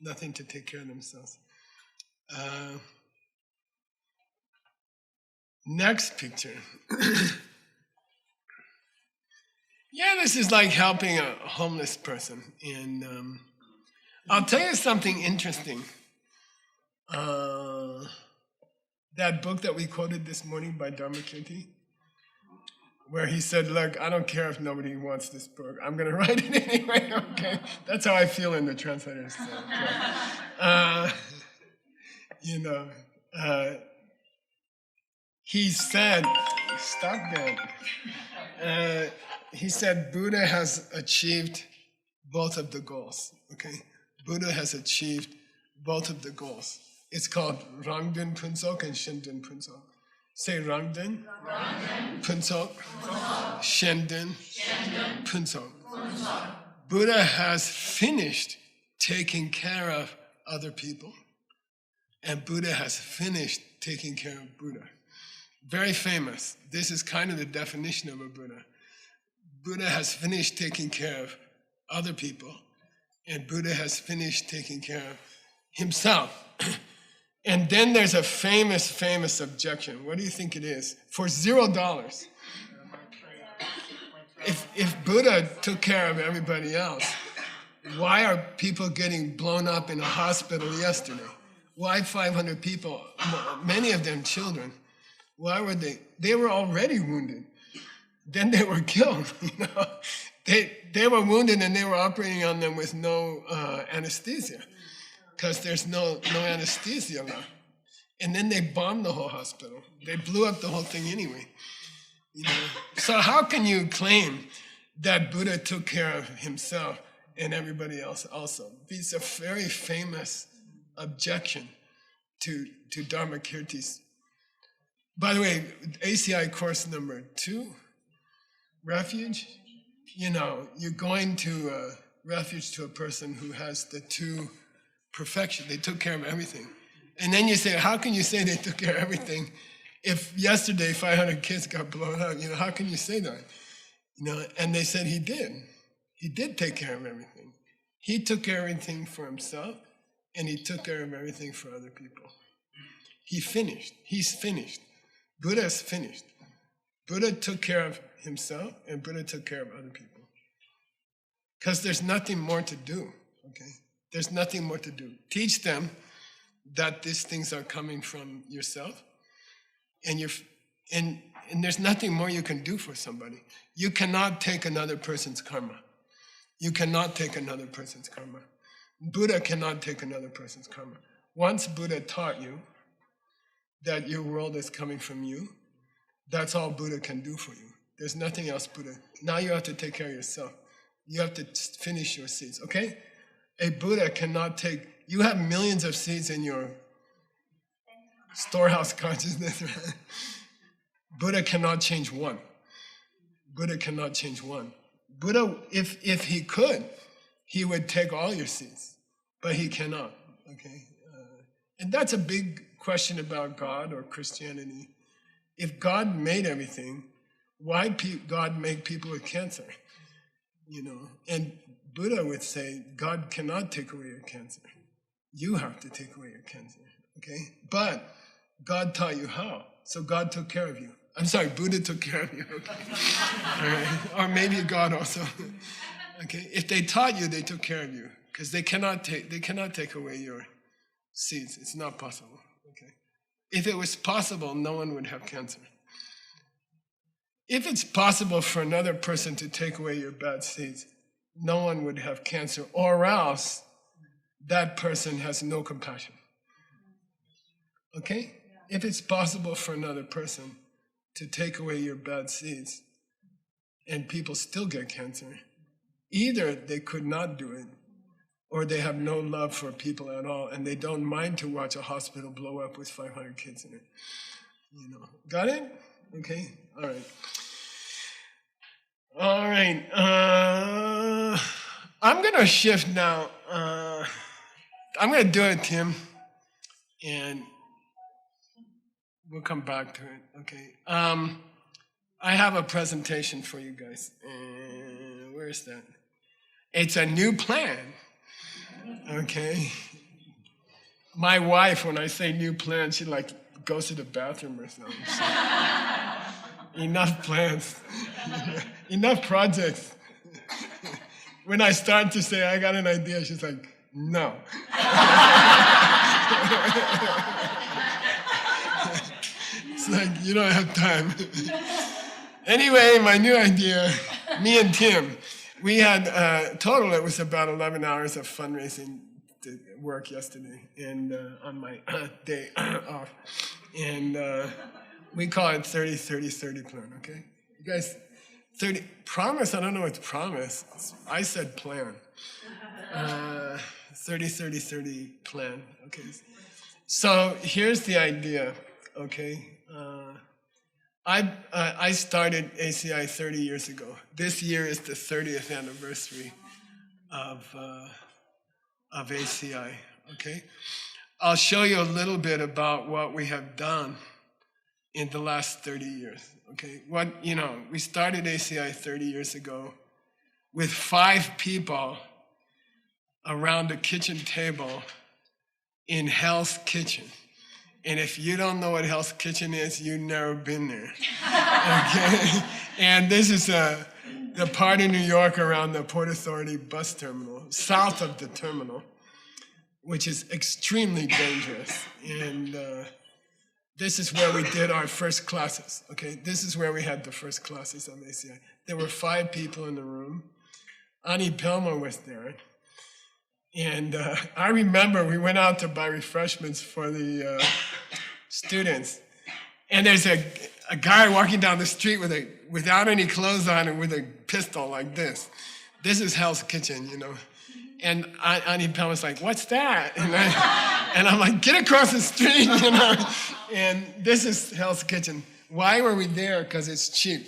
nothing to take care of themselves. Next picture. Yeah, this is like helping a homeless person. And I'll tell you something interesting. That book that we quoted this morning by Dharmakirti, where he said, look, I don't care if nobody wants this book. I'm going to write it anyway, okay? That's how I feel in the translator's he said, stop that. He said Buddha has achieved both of the goals, okay? Buddha has achieved both of the goals. It's called Rangden Punsok and Shenden Punsok. Say Rangden, Punsok, Shenden, Punsok. Buddha has finished taking care of other people, and Buddha has finished taking care of Buddha. Very famous. This is kind of the definition of a Buddha. Buddha has finished taking care of other people, and Buddha has finished taking care of himself. And then there's a famous objection. What do you think it is? For $0. If Buddha took care of everybody else, why are people getting blown up in a hospital yesterday? Why 500 people, many of them children? Why were they? They were already wounded. Then they were killed, you know. They were wounded and they were operating on them with no anesthesia, because there's no anesthesia left. And then they bombed the whole hospital. They blew up the whole thing anyway. You know? So how can you claim that Buddha took care of himself and everybody else also? It's a very famous objection to Dharmakirti's. By the way, ACI course number 2, refuge. You know, you're going to a refuge to a person who has the 2 perfection. They took care of everything. And then you say, how can you say they took care of everything if yesterday 500 kids got blown up? You know, how can you say that? You know, and they said he did. He did take care of everything. He took care of everything for himself, and he took care of everything for other people. He finished. He's finished. Buddha's finished. Buddha took care of himself, and Buddha took care of other people. Because there's nothing more to do, okay? There's nothing more to do. Teach them that these things are coming from yourself, and there's nothing more you can do for somebody. You cannot take another person's karma. You cannot take another person's karma. Buddha cannot take another person's karma. Once Buddha taught you that your world is coming from you, that's all Buddha can do for you. There's nothing else Buddha. Now you have to take care of yourself. You have to finish your seeds, okay? A Buddha cannot take, you have millions of seeds in your storehouse consciousness, right? Buddha cannot change one. Buddha cannot change one. Buddha, if he could, he would take all your seeds, but he cannot, okay? And that's a big question about God or Christianity. If God made everything, why God make people with cancer? You know, and Buddha would say, God cannot take away your cancer. You have to take away your cancer, okay? But God taught you how, so God took care of you. I'm sorry, Buddha took care of you, okay? All right. Or maybe God also, okay? If they taught you, they took care of you, because they cannot take away your seeds. It's not possible, okay? If it was possible, no one would have cancer. If it's possible for another person to take away your bad seeds, no one would have cancer, or else that person has no compassion. Okay? If it's possible for another person to take away your bad seeds and people still get cancer, either they could not do it or they have no love for people at all and they don't mind to watch a hospital blow up with 500 kids in it. You know, got it? Okay, all right. All right, I'm gonna shift now. I'm gonna do it, Tim, and we'll come back to it, okay? I have a presentation for you guys. Where is that? It's a new plan, okay? My wife, when I say new plan, she like goes to the bathroom or something. So, enough plans, enough projects. When I start to say I got an idea, she's like, no. It's like, you don't have time. Anyway, my new idea, me and Tim, we had total, it was about 11 hours of fundraising work yesterday and on my day off. And we call it 30-30-30 plan, okay? You guys, 30, promise, I don't know what's promise. I said plan. 30-30-30 plan, okay? So here's the idea, okay? I started ACI 30 years ago. This year is the 30th anniversary of ACI, okay? I'll show you a little bit about what we have done in the last 30 years, okay? We started ACI 30 years ago with 5 people around a kitchen table in Hell's Kitchen. And if you don't know what Hell's Kitchen is, you've never been there, okay? And this is the part in New York around the Port Authority bus terminal, south of the terminal, which is extremely dangerous. And this is where we did our first classes, okay? This is where we had the first classes of ACI. There were 5 people in the room. Ani Pelmo was there. And I remember we went out to buy refreshments for the students. And there's a guy walking down the street without any clothes on and with a pistol like this. This is Hell's Kitchen, you know. And Ani Pelmo was like, what's that? And I'm like, get across the street, you know. And this is Hell's Kitchen. Why were we there? Because it's cheap.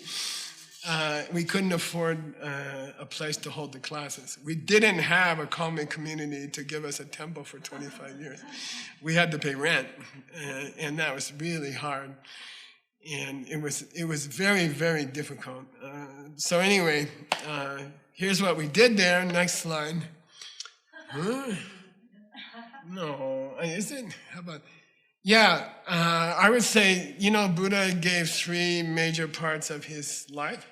We couldn't afford a place to hold the classes. We didn't have a Kalmyk community to give us a temple for 25 years. We had to pay rent, and that was really hard. And it was very, very difficult. So anyway, here's what we did there. Next slide. Huh? No, is it? How about? Yeah, I would say, Buddha gave 3 major parts of his life.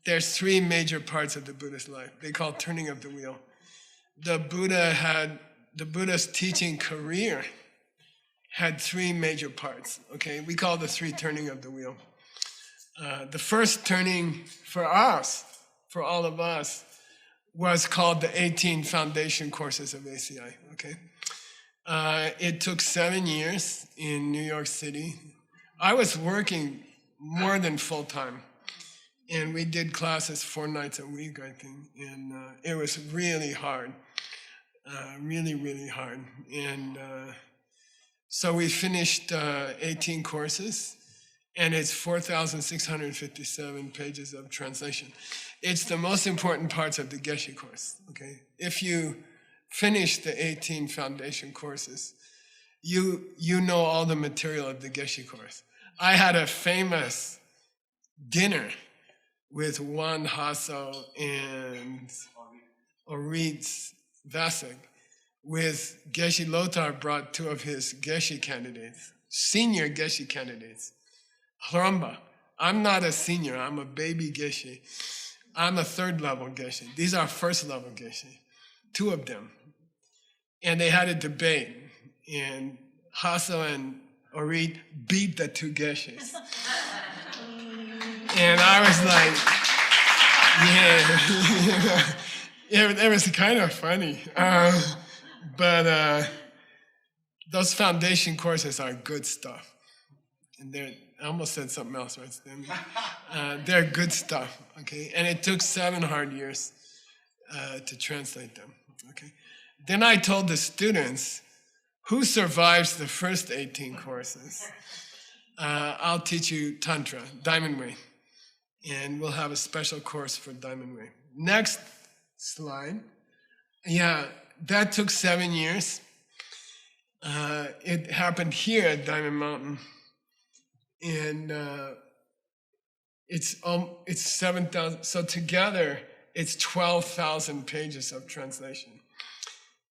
There's 3 major parts of the Buddhist life. They call turning of the wheel. The Buddha's teaching career had 3 major parts, okay? We call the 3 turning of the wheel. The first turning for us, for all of us, was called the 18 foundation courses of ACI, okay? It took 7 years in New York City. I was working more than full-time, and we did classes 4 nights a week, I think, and it was really hard, really, really hard. And so we finished 18 courses, and it's 4,657 pages of translation. It's the most important parts of the Geshe course, okay? If you finish the 18 foundation courses, you know all the material of the Geshe course. I had a famous dinner with Juan Hasso and Orit Vasek, with Geshe Lothar brought 2 of his Geshe candidates, senior Geshe candidates. Hromba, I'm not a senior, I'm a baby Geshe. I'm a 3rd level Geshe. These are 1st level Geshe, 2 of them. And they had a debate, and Hasso and Orit beat the 2 Geshes. And I was like, yeah, it was kind of funny. But those foundation courses are good stuff. And I almost said something else, right? They're good stuff, okay? And it took 7 hard years to translate them, okay? Then I told the students, who survives the first 18 courses, I'll teach you Tantra, Diamond Way. And we'll have a special course for Diamond Way. Next slide. Yeah, that took 7 years. It happened here at Diamond Mountain. And it's 7,000, so together it's 12,000 pages of translation.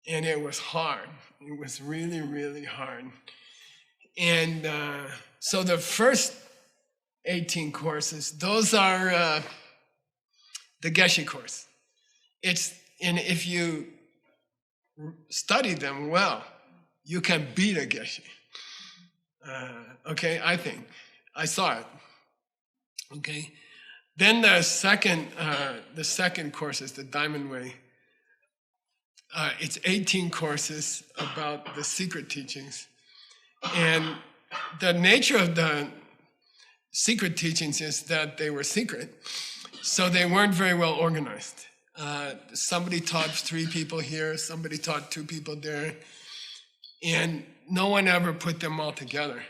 And it was hard. It was really, really hard. And so the first 18 courses, those are the Geshe course. And if you study them well, you can beat a Geshe. Okay, I think. I saw it. Okay. Then the second course is the Diamond Way. It's 18 courses about the secret teachings. And the nature of the secret teachings is that they were secret, so they weren't very well organized. Somebody taught 3 people here, somebody taught 2 people there, and no one ever put them all together.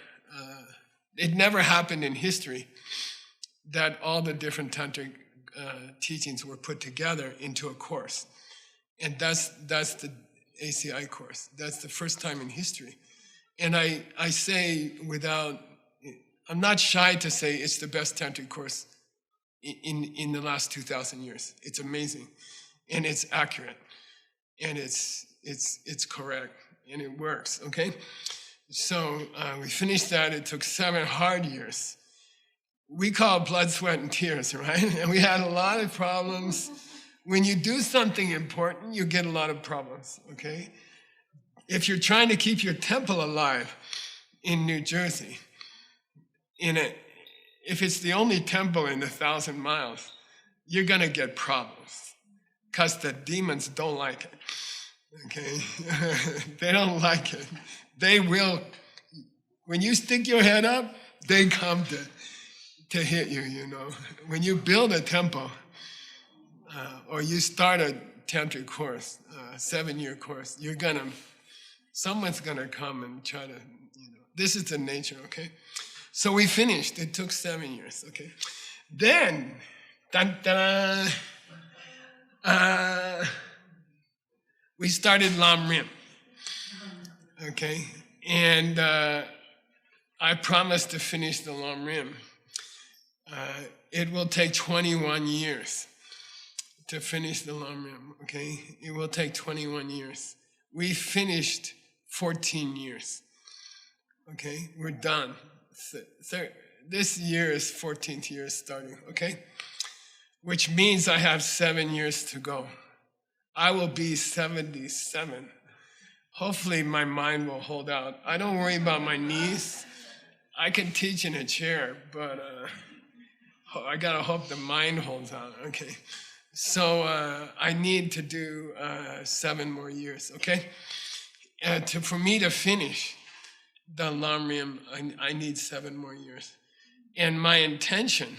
It never happened in history that all the different tantric teachings were put together into a course. And that's the ACI course. That's the first time in history. And I say I'm not shy to say it's the best tantric course in the last 2,000 years. It's amazing, and it's accurate, and it's correct, and it works, okay? So we finished that. It took 7 hard years. We call it blood, sweat, and tears, right? And we had a lot of problems. When you do something important, you get a lot of problems, okay? If you're trying to keep your temple alive in New Jersey, if it's the only temple in 1,000 miles, you're gonna get problems, because the demons don't like it, okay? They don't like it. They will, when you stick your head up, they come to hit you, you know. When you build a temple, or you start a tantric course, 7-year course, someone's gonna come and try to, this is the nature, okay? So we finished. It took 7 years, okay? Then, we started Lam Rim, okay? And I promised to finish the Lam Rim. It will take 21 years to finish the Lam Rim, okay? It will take 21 years. We finished 14 years, okay? We're done. So this year is 14th year starting, okay? Which means I have 7 years to go. I will be 77. Hopefully my mind will hold out. I don't worry about my knees. I can teach in a chair, but I gotta hope the mind holds out, okay? So I need to do 7 more years, okay? For me to finish the Lam Rim, I need 7 more years. And my intention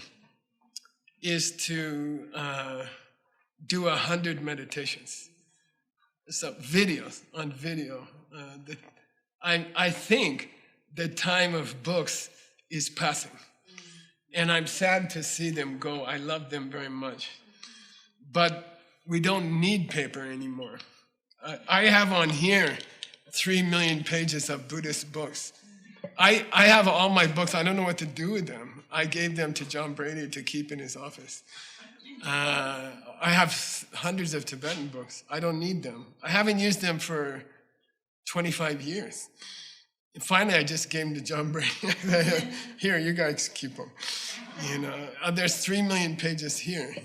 is to do 100 meditations. So videos on video. I think the time of books is passing. And I'm sad to see them go. I love them very much. But we don't need paper anymore. I have on here 3 million pages of Buddhist books. I have all my books. I don't know what to do with them. I gave them to John Brady to keep in his office. I have hundreds of Tibetan books. I don't need them. I haven't used them for 25 years. And finally, I just gave them to John Brady. Here, you guys keep them. There's 3 million pages here.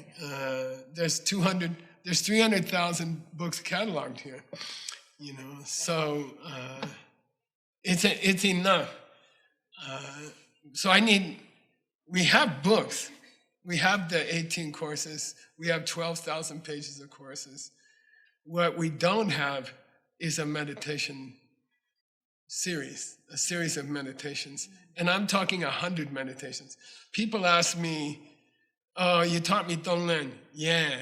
There's 300,000 books cataloged here. So it's enough. So we have books. We have the 18 courses. We have 12,000 pages of courses. What we don't have is a meditation series, a series of meditations. And I'm talking 100 meditations. People ask me, oh, you taught me Tonglen? Yeah.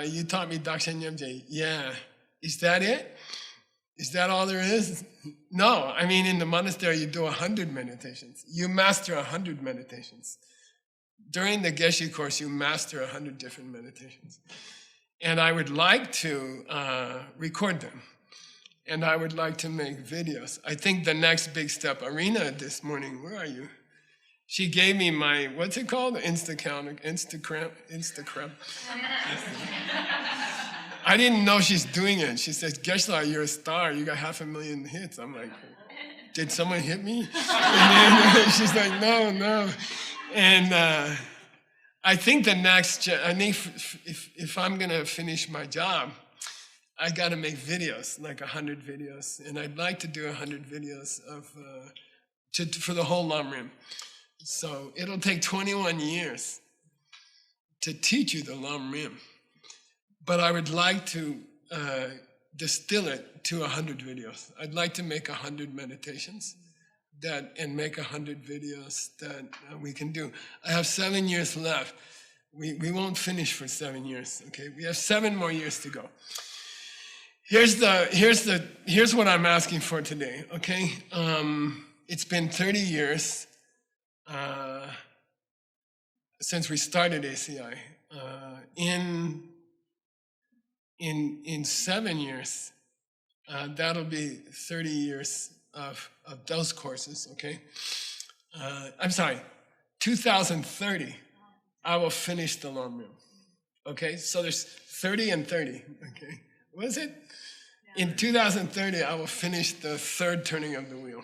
You taught me Dakshen Nyamje? Yeah. Is that it? Is that all there is? No. I mean, in the monastery, you do 100 meditations. You master 100 meditations. During the Geshe course, you master 100 different meditations. And I would like to record them. And I would like to make videos. I think the next big step, Arena this morning, where are you? She gave me my, what's it called? Instagram. I didn't know she's doing it. She says, Geshe, you're a star. You got 500,000 hits. I'm like, did someone hit me? And then she's like, no. And I think the next, I think if I'm going to finish my job, I got to make videos, like 100 videos. And I'd like to do 100 videos for the whole Lam Rim. So it'll take 21 years to teach you the Lam Rim. But I would like to distill it to 100 videos. I'd like to make 100 meditations and make 100 videos that we can do. I have 7 years left. We won't finish for 7 years, okay? We have 7 more years to go. Here's what I'm asking for today, okay? It's been 30 years since we started ACI. In 7 years, that'll be 30 years of those courses, okay? I'm sorry, 2030, I will finish the Lam Rim, okay? So there's 30 and 30, okay? What is it? In 2030, I will finish the 3rd turning of the wheel.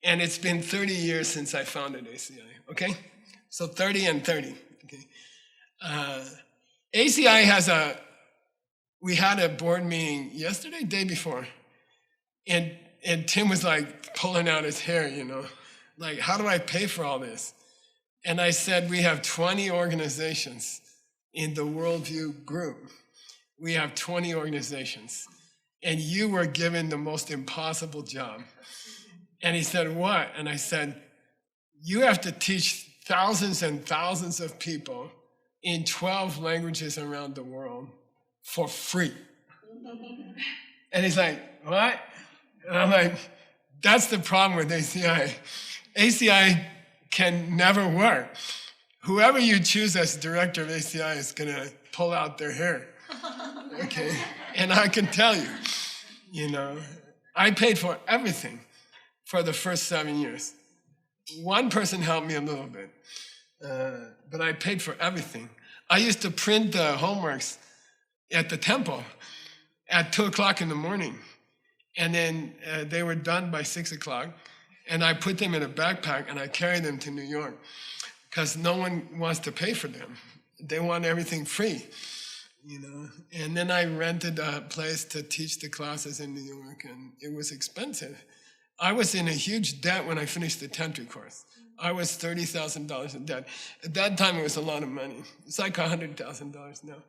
And it's been 30 years since I founded ACI, okay? So 30 and 30, okay? ACI we had a board meeting yesterday, day before, and Tim was like pulling out his hair, like, how do I pay for all this? And I said, we have 20 organizations in the Worldview group. We have 20 organizations, and you were given the most impossible job. And he said, what? And I said, you have to teach thousands and thousands of people in 12 languages around the world for free. And he's like, what? And I'm like, that's the problem with ACI. ACI can never work. Whoever you choose as director of ACI is going to pull out their hair. Okay? And I can tell you, I paid for everything for the first 7 years. One person helped me a little bit, but I paid for everything. I used to print the homeworks at the temple at 2 o'clock in the morning. And then they were done by 6 o'clock. And I put them in a backpack and I carried them to New York because no one wants to pay for them. They want everything free, And then I rented a place to teach the classes in New York, and it was expensive. I was in a huge debt when I finished the Tantra course. I was $30,000 in debt. At that time, it was a lot of money. It's like $100,000 now.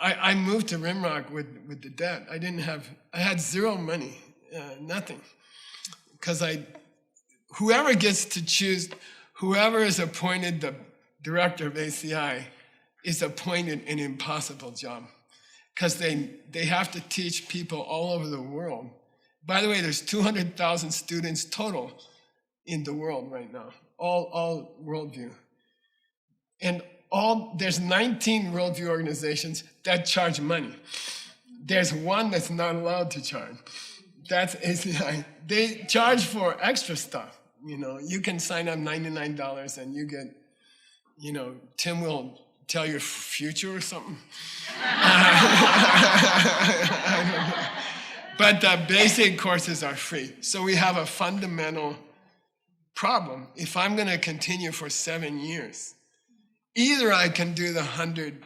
I moved to Rimrock with the debt. I had zero money, nothing. Because whoever gets to choose, whoever is appointed the director of ACI is appointed an impossible job. Because they have to teach people all over the world. By the way, there's 200,000 students total in the world right now, all worldview. And there's 19 worldview organizations that charge money. There's one that's not allowed to charge. That's ACI. They charge for extra stuff. You can sign up $99 and you get, Tim will tell your future or something. I don't know. But the basic courses are free. So we have a fundamental problem. If I'm going to continue for 7 years, either I can do the 100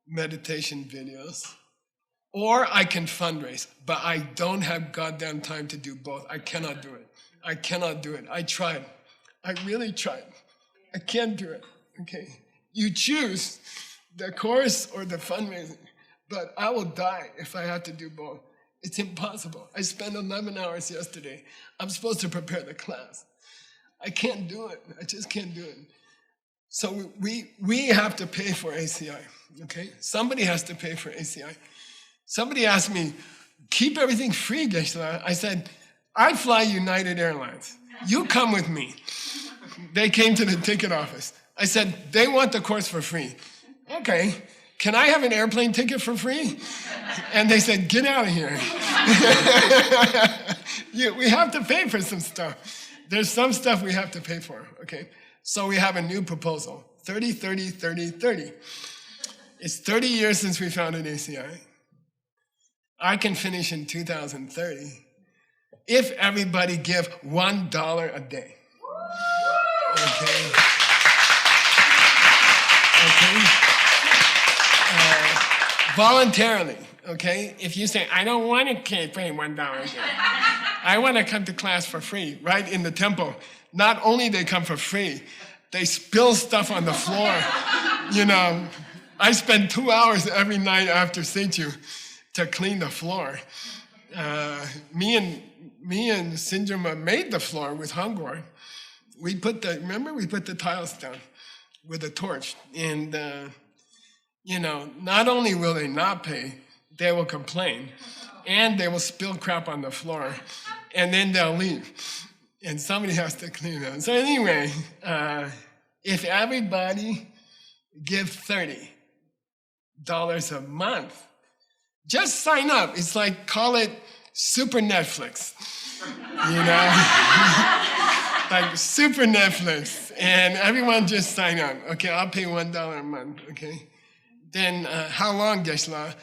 meditation videos, or I can fundraise. But I don't have goddamn time to do both. I cannot do it. I tried. I really tried. I can't do it. Okay. You choose the course or the fundraising. but I will die if I have to do both. It's impossible. I spent 11 hours yesterday. I'm supposed to prepare the class. I can't do it. I just can't do it. So we have to pay for ACI, okay? Somebody has to pay for ACI. Somebody asked me, keep everything free, Geshe. I said, I fly United Airlines. You come with me. They came to the ticket office. I said, they want the course for free. Okay, can I have an airplane ticket for free? And they said, get out of here. We have to pay for some stuff. There's some stuff we have to pay for, okay? So we have a new proposal, 30, 30, 30, 30. It's 30 years since we founded ACI. I can finish in 2030 if everybody give $1 a day. Okay? Okay? Voluntarily, okay? If you say, I don't want to pay $1 a day. I want to come to class for free, right in the temple. Not only they come for free, they spill stuff on the floor. You know, I spend 2 hours every night after Seichu to clean the floor. Me and Sinjuma made the floor with Hangor. We put the tiles down with a torch. And, you know, not only will they not pay, they will complain. And they will spill crap on the floor. And then they'll leave. And somebody has to clean them. So anyway, if everybody give $30 a month, just sign up. It's like, call it Super Netflix, you know? Like Super Netflix. And everyone just sign up. Okay, I'll pay $1 a month, okay? Then how long, Geshe?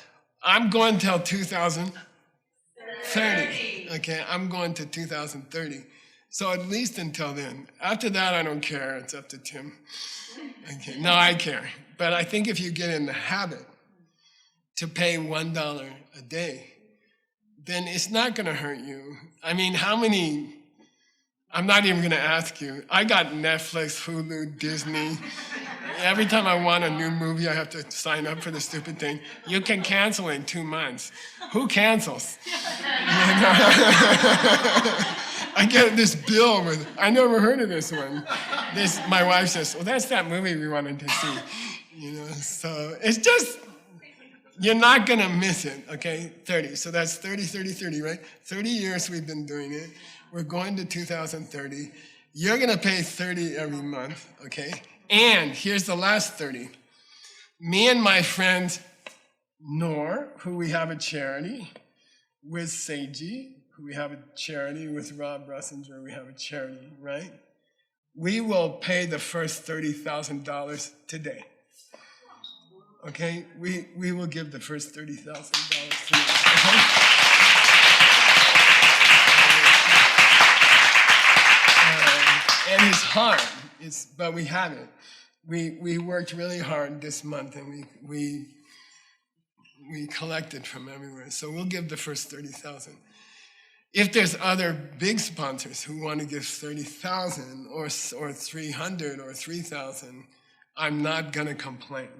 I'm going till 2030. Okay, I'm going to 2030. So at least until then. After that, I don't care. It's up to Tim. Okay, no, I care. But I think if you get in the habit to pay $1 a day, then it's not going to hurt you. I mean, how many? I'm not even going to ask you. I got Netflix, Hulu, Disney. Every time I want a new movie, I have to sign up for the stupid thing. You can cancel in 2 months. Who cancels? I get this bill with, I never heard of this one. My wife says, well, that's that movie we wanted to see. You know, so it's just, you're not gonna miss it, okay? 30, so that's 30, 30, 30, right? 30 years we've been doing it. We're going to 2030. You're gonna pay 30 every month, okay? And here's the last 30. Me and my friend Noor, who we have a charity with Seiji, who we have a charity with Rob Russinger, we have a charity, right? We will pay the first $30,000 today. Okay? We will give the first $30,000 today. Okay? And it's hard, but we have it. We worked really hard this month, and we collected from everywhere. So we'll give the first 30,000. If there's other big sponsors who want to give 30,000 or 300 or 3,000, I'm not gonna complain.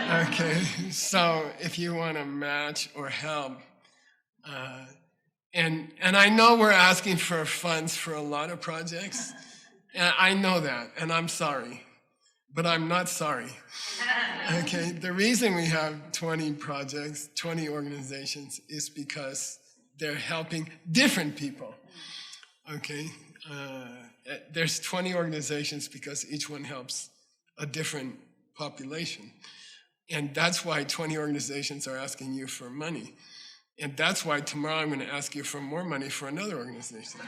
Okay, so if you want to match or help, and I know we're asking for funds for a lot of projects. I know that, and I'm sorry, but I'm not sorry. Okay, the reason we have 20 projects, 20 organizations, is because they're helping different people. Okay, there's 20 organizations because each one helps a different population. And that's why 20 organizations are asking you for money. And that's why tomorrow I'm gonna ask you for more money for another organization.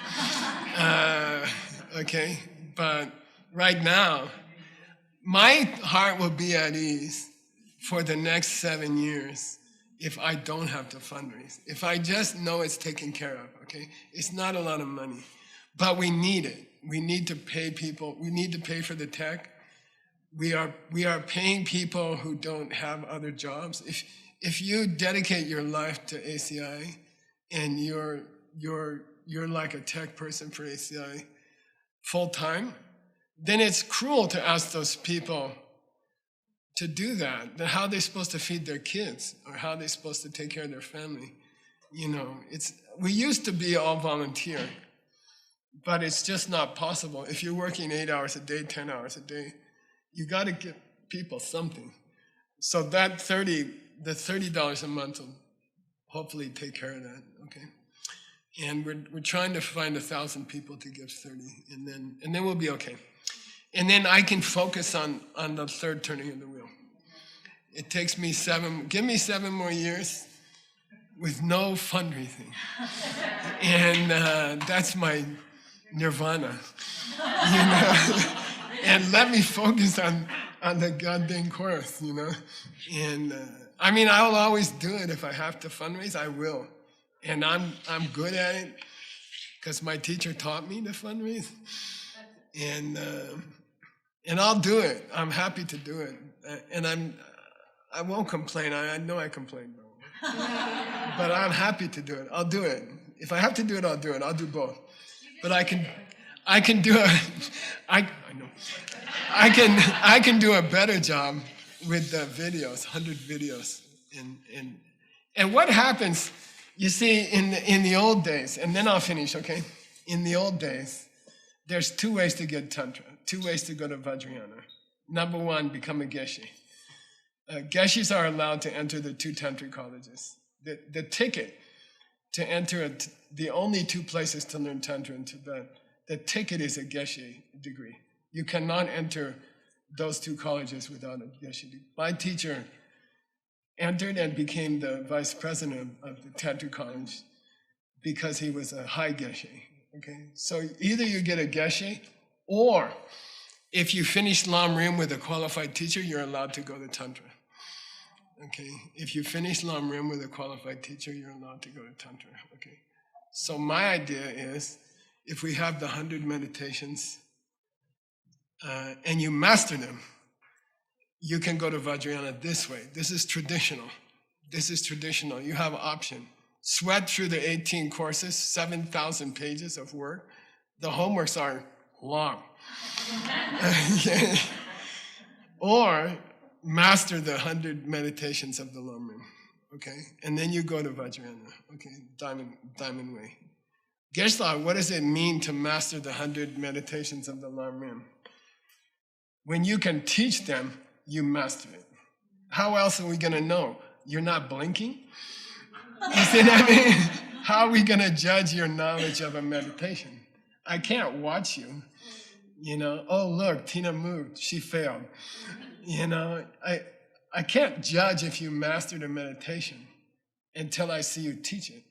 Okay, but right now, my heart will be at ease for the next 7 years if I don't have to fundraise. If I just know it's taken care of, okay? It's not a lot of money, but we need it. We need to pay people. We need to pay for the tech. We are paying people who don't have other jobs. If you dedicate your life to ACI and you're like a tech person for ACI full time, then it's cruel to ask those people to do that. Then how are they supposed to feed their kids, or how are they supposed to take care of their family? We used to be all volunteer, but it's just not possible. If you're working 8 hours a day, 10 hours a day, you got to give people something. So that the $30 a month will hopefully take care of that, okay? And we're trying to find 1,000 people to give 30, and then we'll be okay. And then I can focus on the third turning of the wheel. It takes me give me 7 more years with no fundraising. And that's my nirvana, And let me focus on the goddamn course, And I will always do it. If I have to fundraise, I will. And I'm good at it because my teacher taught me to fundraise. And I'll do it. I'm happy to do it. And I won't complain. I know I complain, bro. But I'm happy to do it. I'll do it. If I have to do it, I'll do it. I'll do both. But I can do I know. I can do a better job with the videos, 100 videos. And what happens, you see, in the old days, and then I'll finish, okay? In the old days, there's 2 ways to get Tantra, 2 ways to go to Vajrayana. Number 1, become a Geshe. Geshis are allowed to enter the 2 Tantric colleges. The ticket to enter the only 2 places to learn Tantra in Tibet, the ticket is a Geshe degree. You cannot enter those 2 colleges without a Geshe degree. My teacher entered and became the vice president of the Tantric college because he was a high Geshe. Okay, so either you get a Geshe, or if you finish Lam Rim with a qualified teacher, you're allowed to go to Tantra. Okay, if you finish Lam Rim with a qualified teacher, you're allowed to go to Tantra. Okay, so my idea is, if we have the 100 meditations and you master them, you can go to Vajrayana this way. This is traditional. This is traditional. You have an option. Sweat through the 18 courses, 7,000 pages of work. The homeworks are long. Or master the 100 meditations of the Lam Rim, okay? And then you go to Vajrayana, okay? Diamond way. Geshe, what does it mean to master the 100 meditations of the Lam Rim? When you can teach them, you master it. How else are we gonna know? You're not blinking? You see what I mean? How are we gonna judge your knowledge of a meditation? I can't watch you. Oh look, Tina moved, she failed. I can't judge if you mastered a meditation until I see you teach it.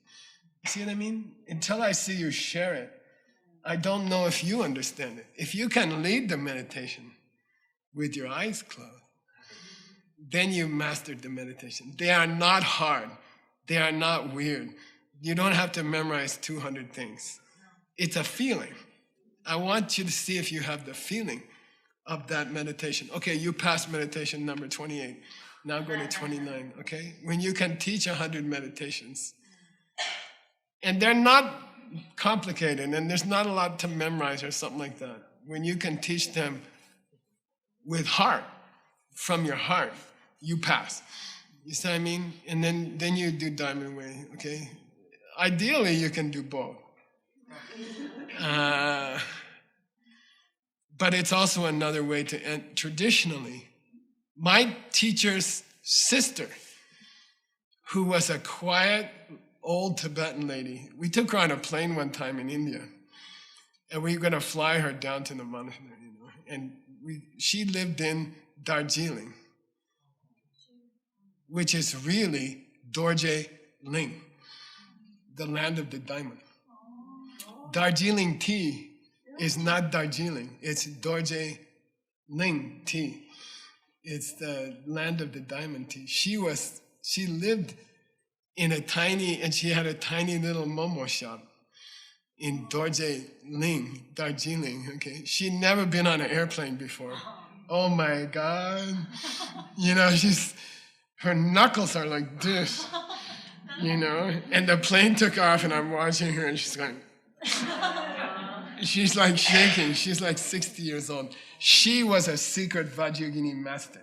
You see what I mean? Until I see you share it, I don't know if you understand it. If you can lead the meditation with your eyes closed, then you mastered the meditation. They are not hard. They are not weird. You don't have to memorize 200 things. It's a feeling. I want you to see if you have the feeling of that meditation. Okay, you passed meditation number 28. Now go to 29, okay? When you can teach 100 meditations, and they're not complicated, and there's not a lot to memorize or something like that. When you can teach them with heart, from your heart, you pass. You see what I mean? And then you do Diamond Way, okay? Ideally, you can do both. But it's also another way to end. Traditionally, my teacher's sister, who was a quiet old Tibetan lady, we took her on a plane one time in India, and we were going to fly her down to the monastery, and she lived in Darjeeling, which is really Dorje Ling, the land of the diamond. Darjeeling tea is not Darjeeling, it's Dorje Ling tea. It's the land of the diamond tea. She lived in and she had a tiny little momo shop in Dorje Ling, Darjeeling, okay? She'd never been on an airplane before. Oh my God. Her knuckles are like this, and the plane took off and I'm watching her and she's like shaking. She's like 60 years old. She was a secret Vajrayogini master.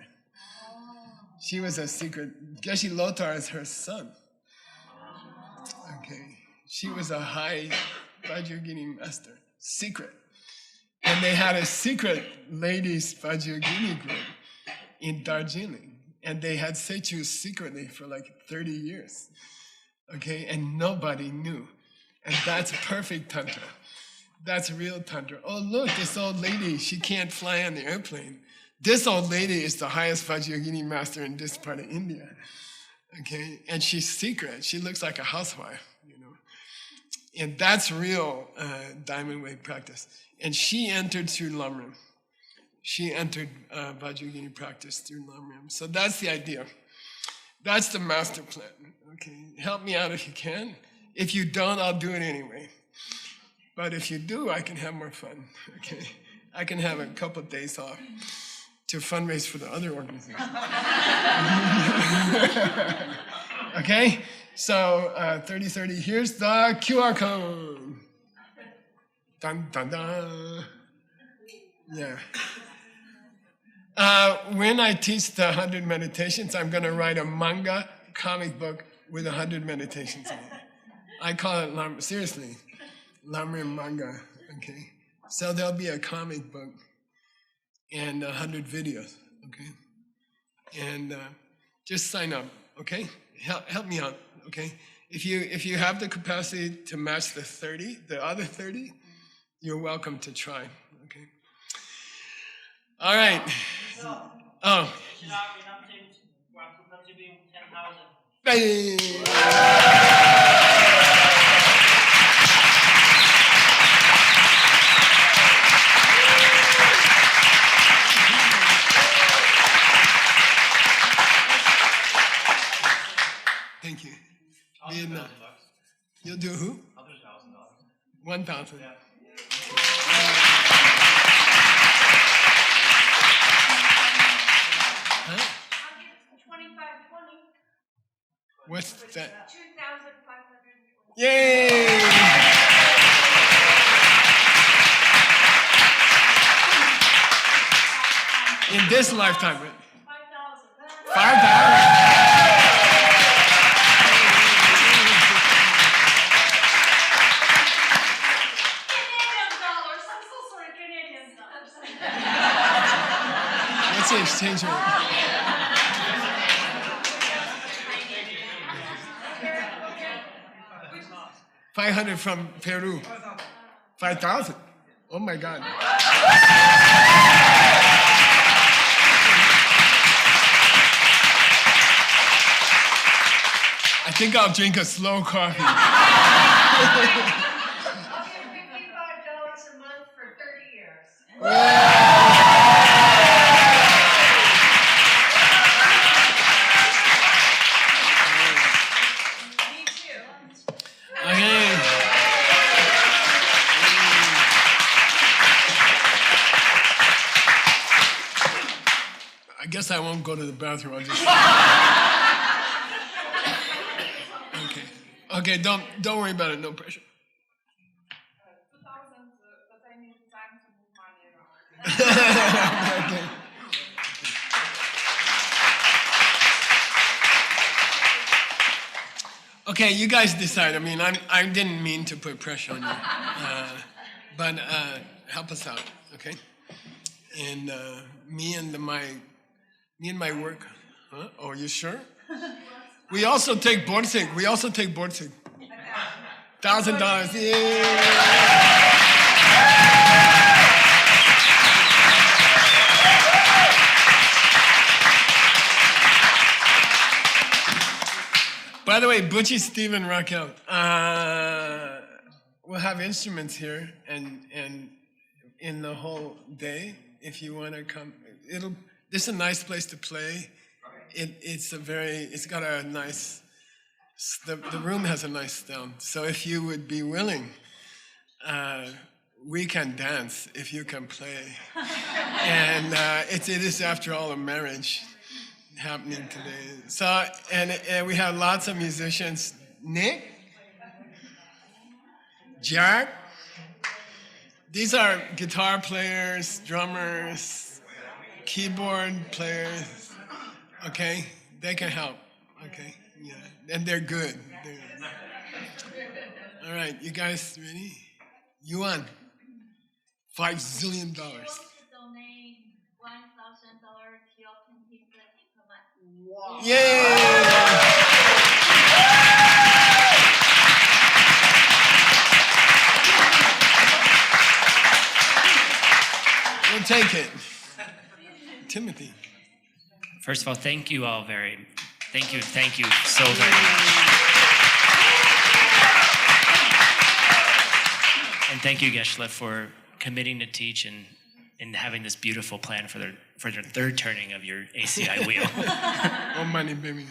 She was a secret. Geshe Lothar is her son. Okay. She was a high Vajrayogini master. Secret. And they had a secret ladies Vajrayogini group in Darjeeling. And they had Sechus secretly for like 30 years. Okay, and nobody knew. And that's perfect Tantra. That's real Tantra. Oh, look, this old lady, she can't fly on the airplane. This old lady is the highest Vajrayogini master in this part of India. Okay, and she's secret. She looks like a housewife, you know. And that's real Diamond Way practice. And she entered through Lamrim. She entered Vajrayogini practice through Lamrim. So that's the idea. That's the master plan. Okay, help me out if you can. If you don't, I'll do it anyway. But if you do, I can have more fun. Okay, I can have a couple of days off to fundraise for the other organization. Okay, so 3030. Here's the QR code. Dun dun dun. Yeah. When I teach the 100 meditations, I'm going to write a manga comic book with 100 meditations in it. I call it, seriously, Lamrim manga, okay? So there'll be a comic book and 100 videos, okay? And just sign up, okay? Help me out, okay? If you have the capacity to match the other 30, you're welcome to try, okay? All right. Oh. Hey. Thank you. Vietnam. You'll do who? $1,000. 1,000. Yeah. Huh? What's that? 2,520. Yay! In this lifetime, 5,000. 5,000. What's the exchange rate? 500 from Peru. 5,000. Oh my God. I think I'll drink a slow coffee. I'll give $55 a month for 30 years. I guess I won't go to the bathroom. I'll just. Okay. Don't worry about it. No pressure. 2,000, but I need time to move money around. Okay. Okay, you guys decide. I mean, I didn't mean to put pressure on you, but help us out, okay? And me and my work. Huh? Oh, you sure? We also take borsig. $1,000. Yeah. By the way, Butchie, Steve, and Raquel, we'll have instruments here, and in the whole day, if you want to come, this is a nice place to play. It's got a nice, the room has a nice sound. So if you would be willing, we can dance if you can play. And it is after all a marriage happening today. So, and we have lots of musicians. Nick, Jack, these are guitar players, drummers, keyboard players. Okay, they can help. Okay, yeah, and they're good. All right, you guys ready? Yuan, $5 zillion. To donate $1,000 to your diploma. Wow. Yay! We'll take it. Timothy. First of all, thank you all thank you so very much. And thank you, Geshe, for committing to teach and having this beautiful plan for their third turning of your ACI wheel. Oh, money, baby.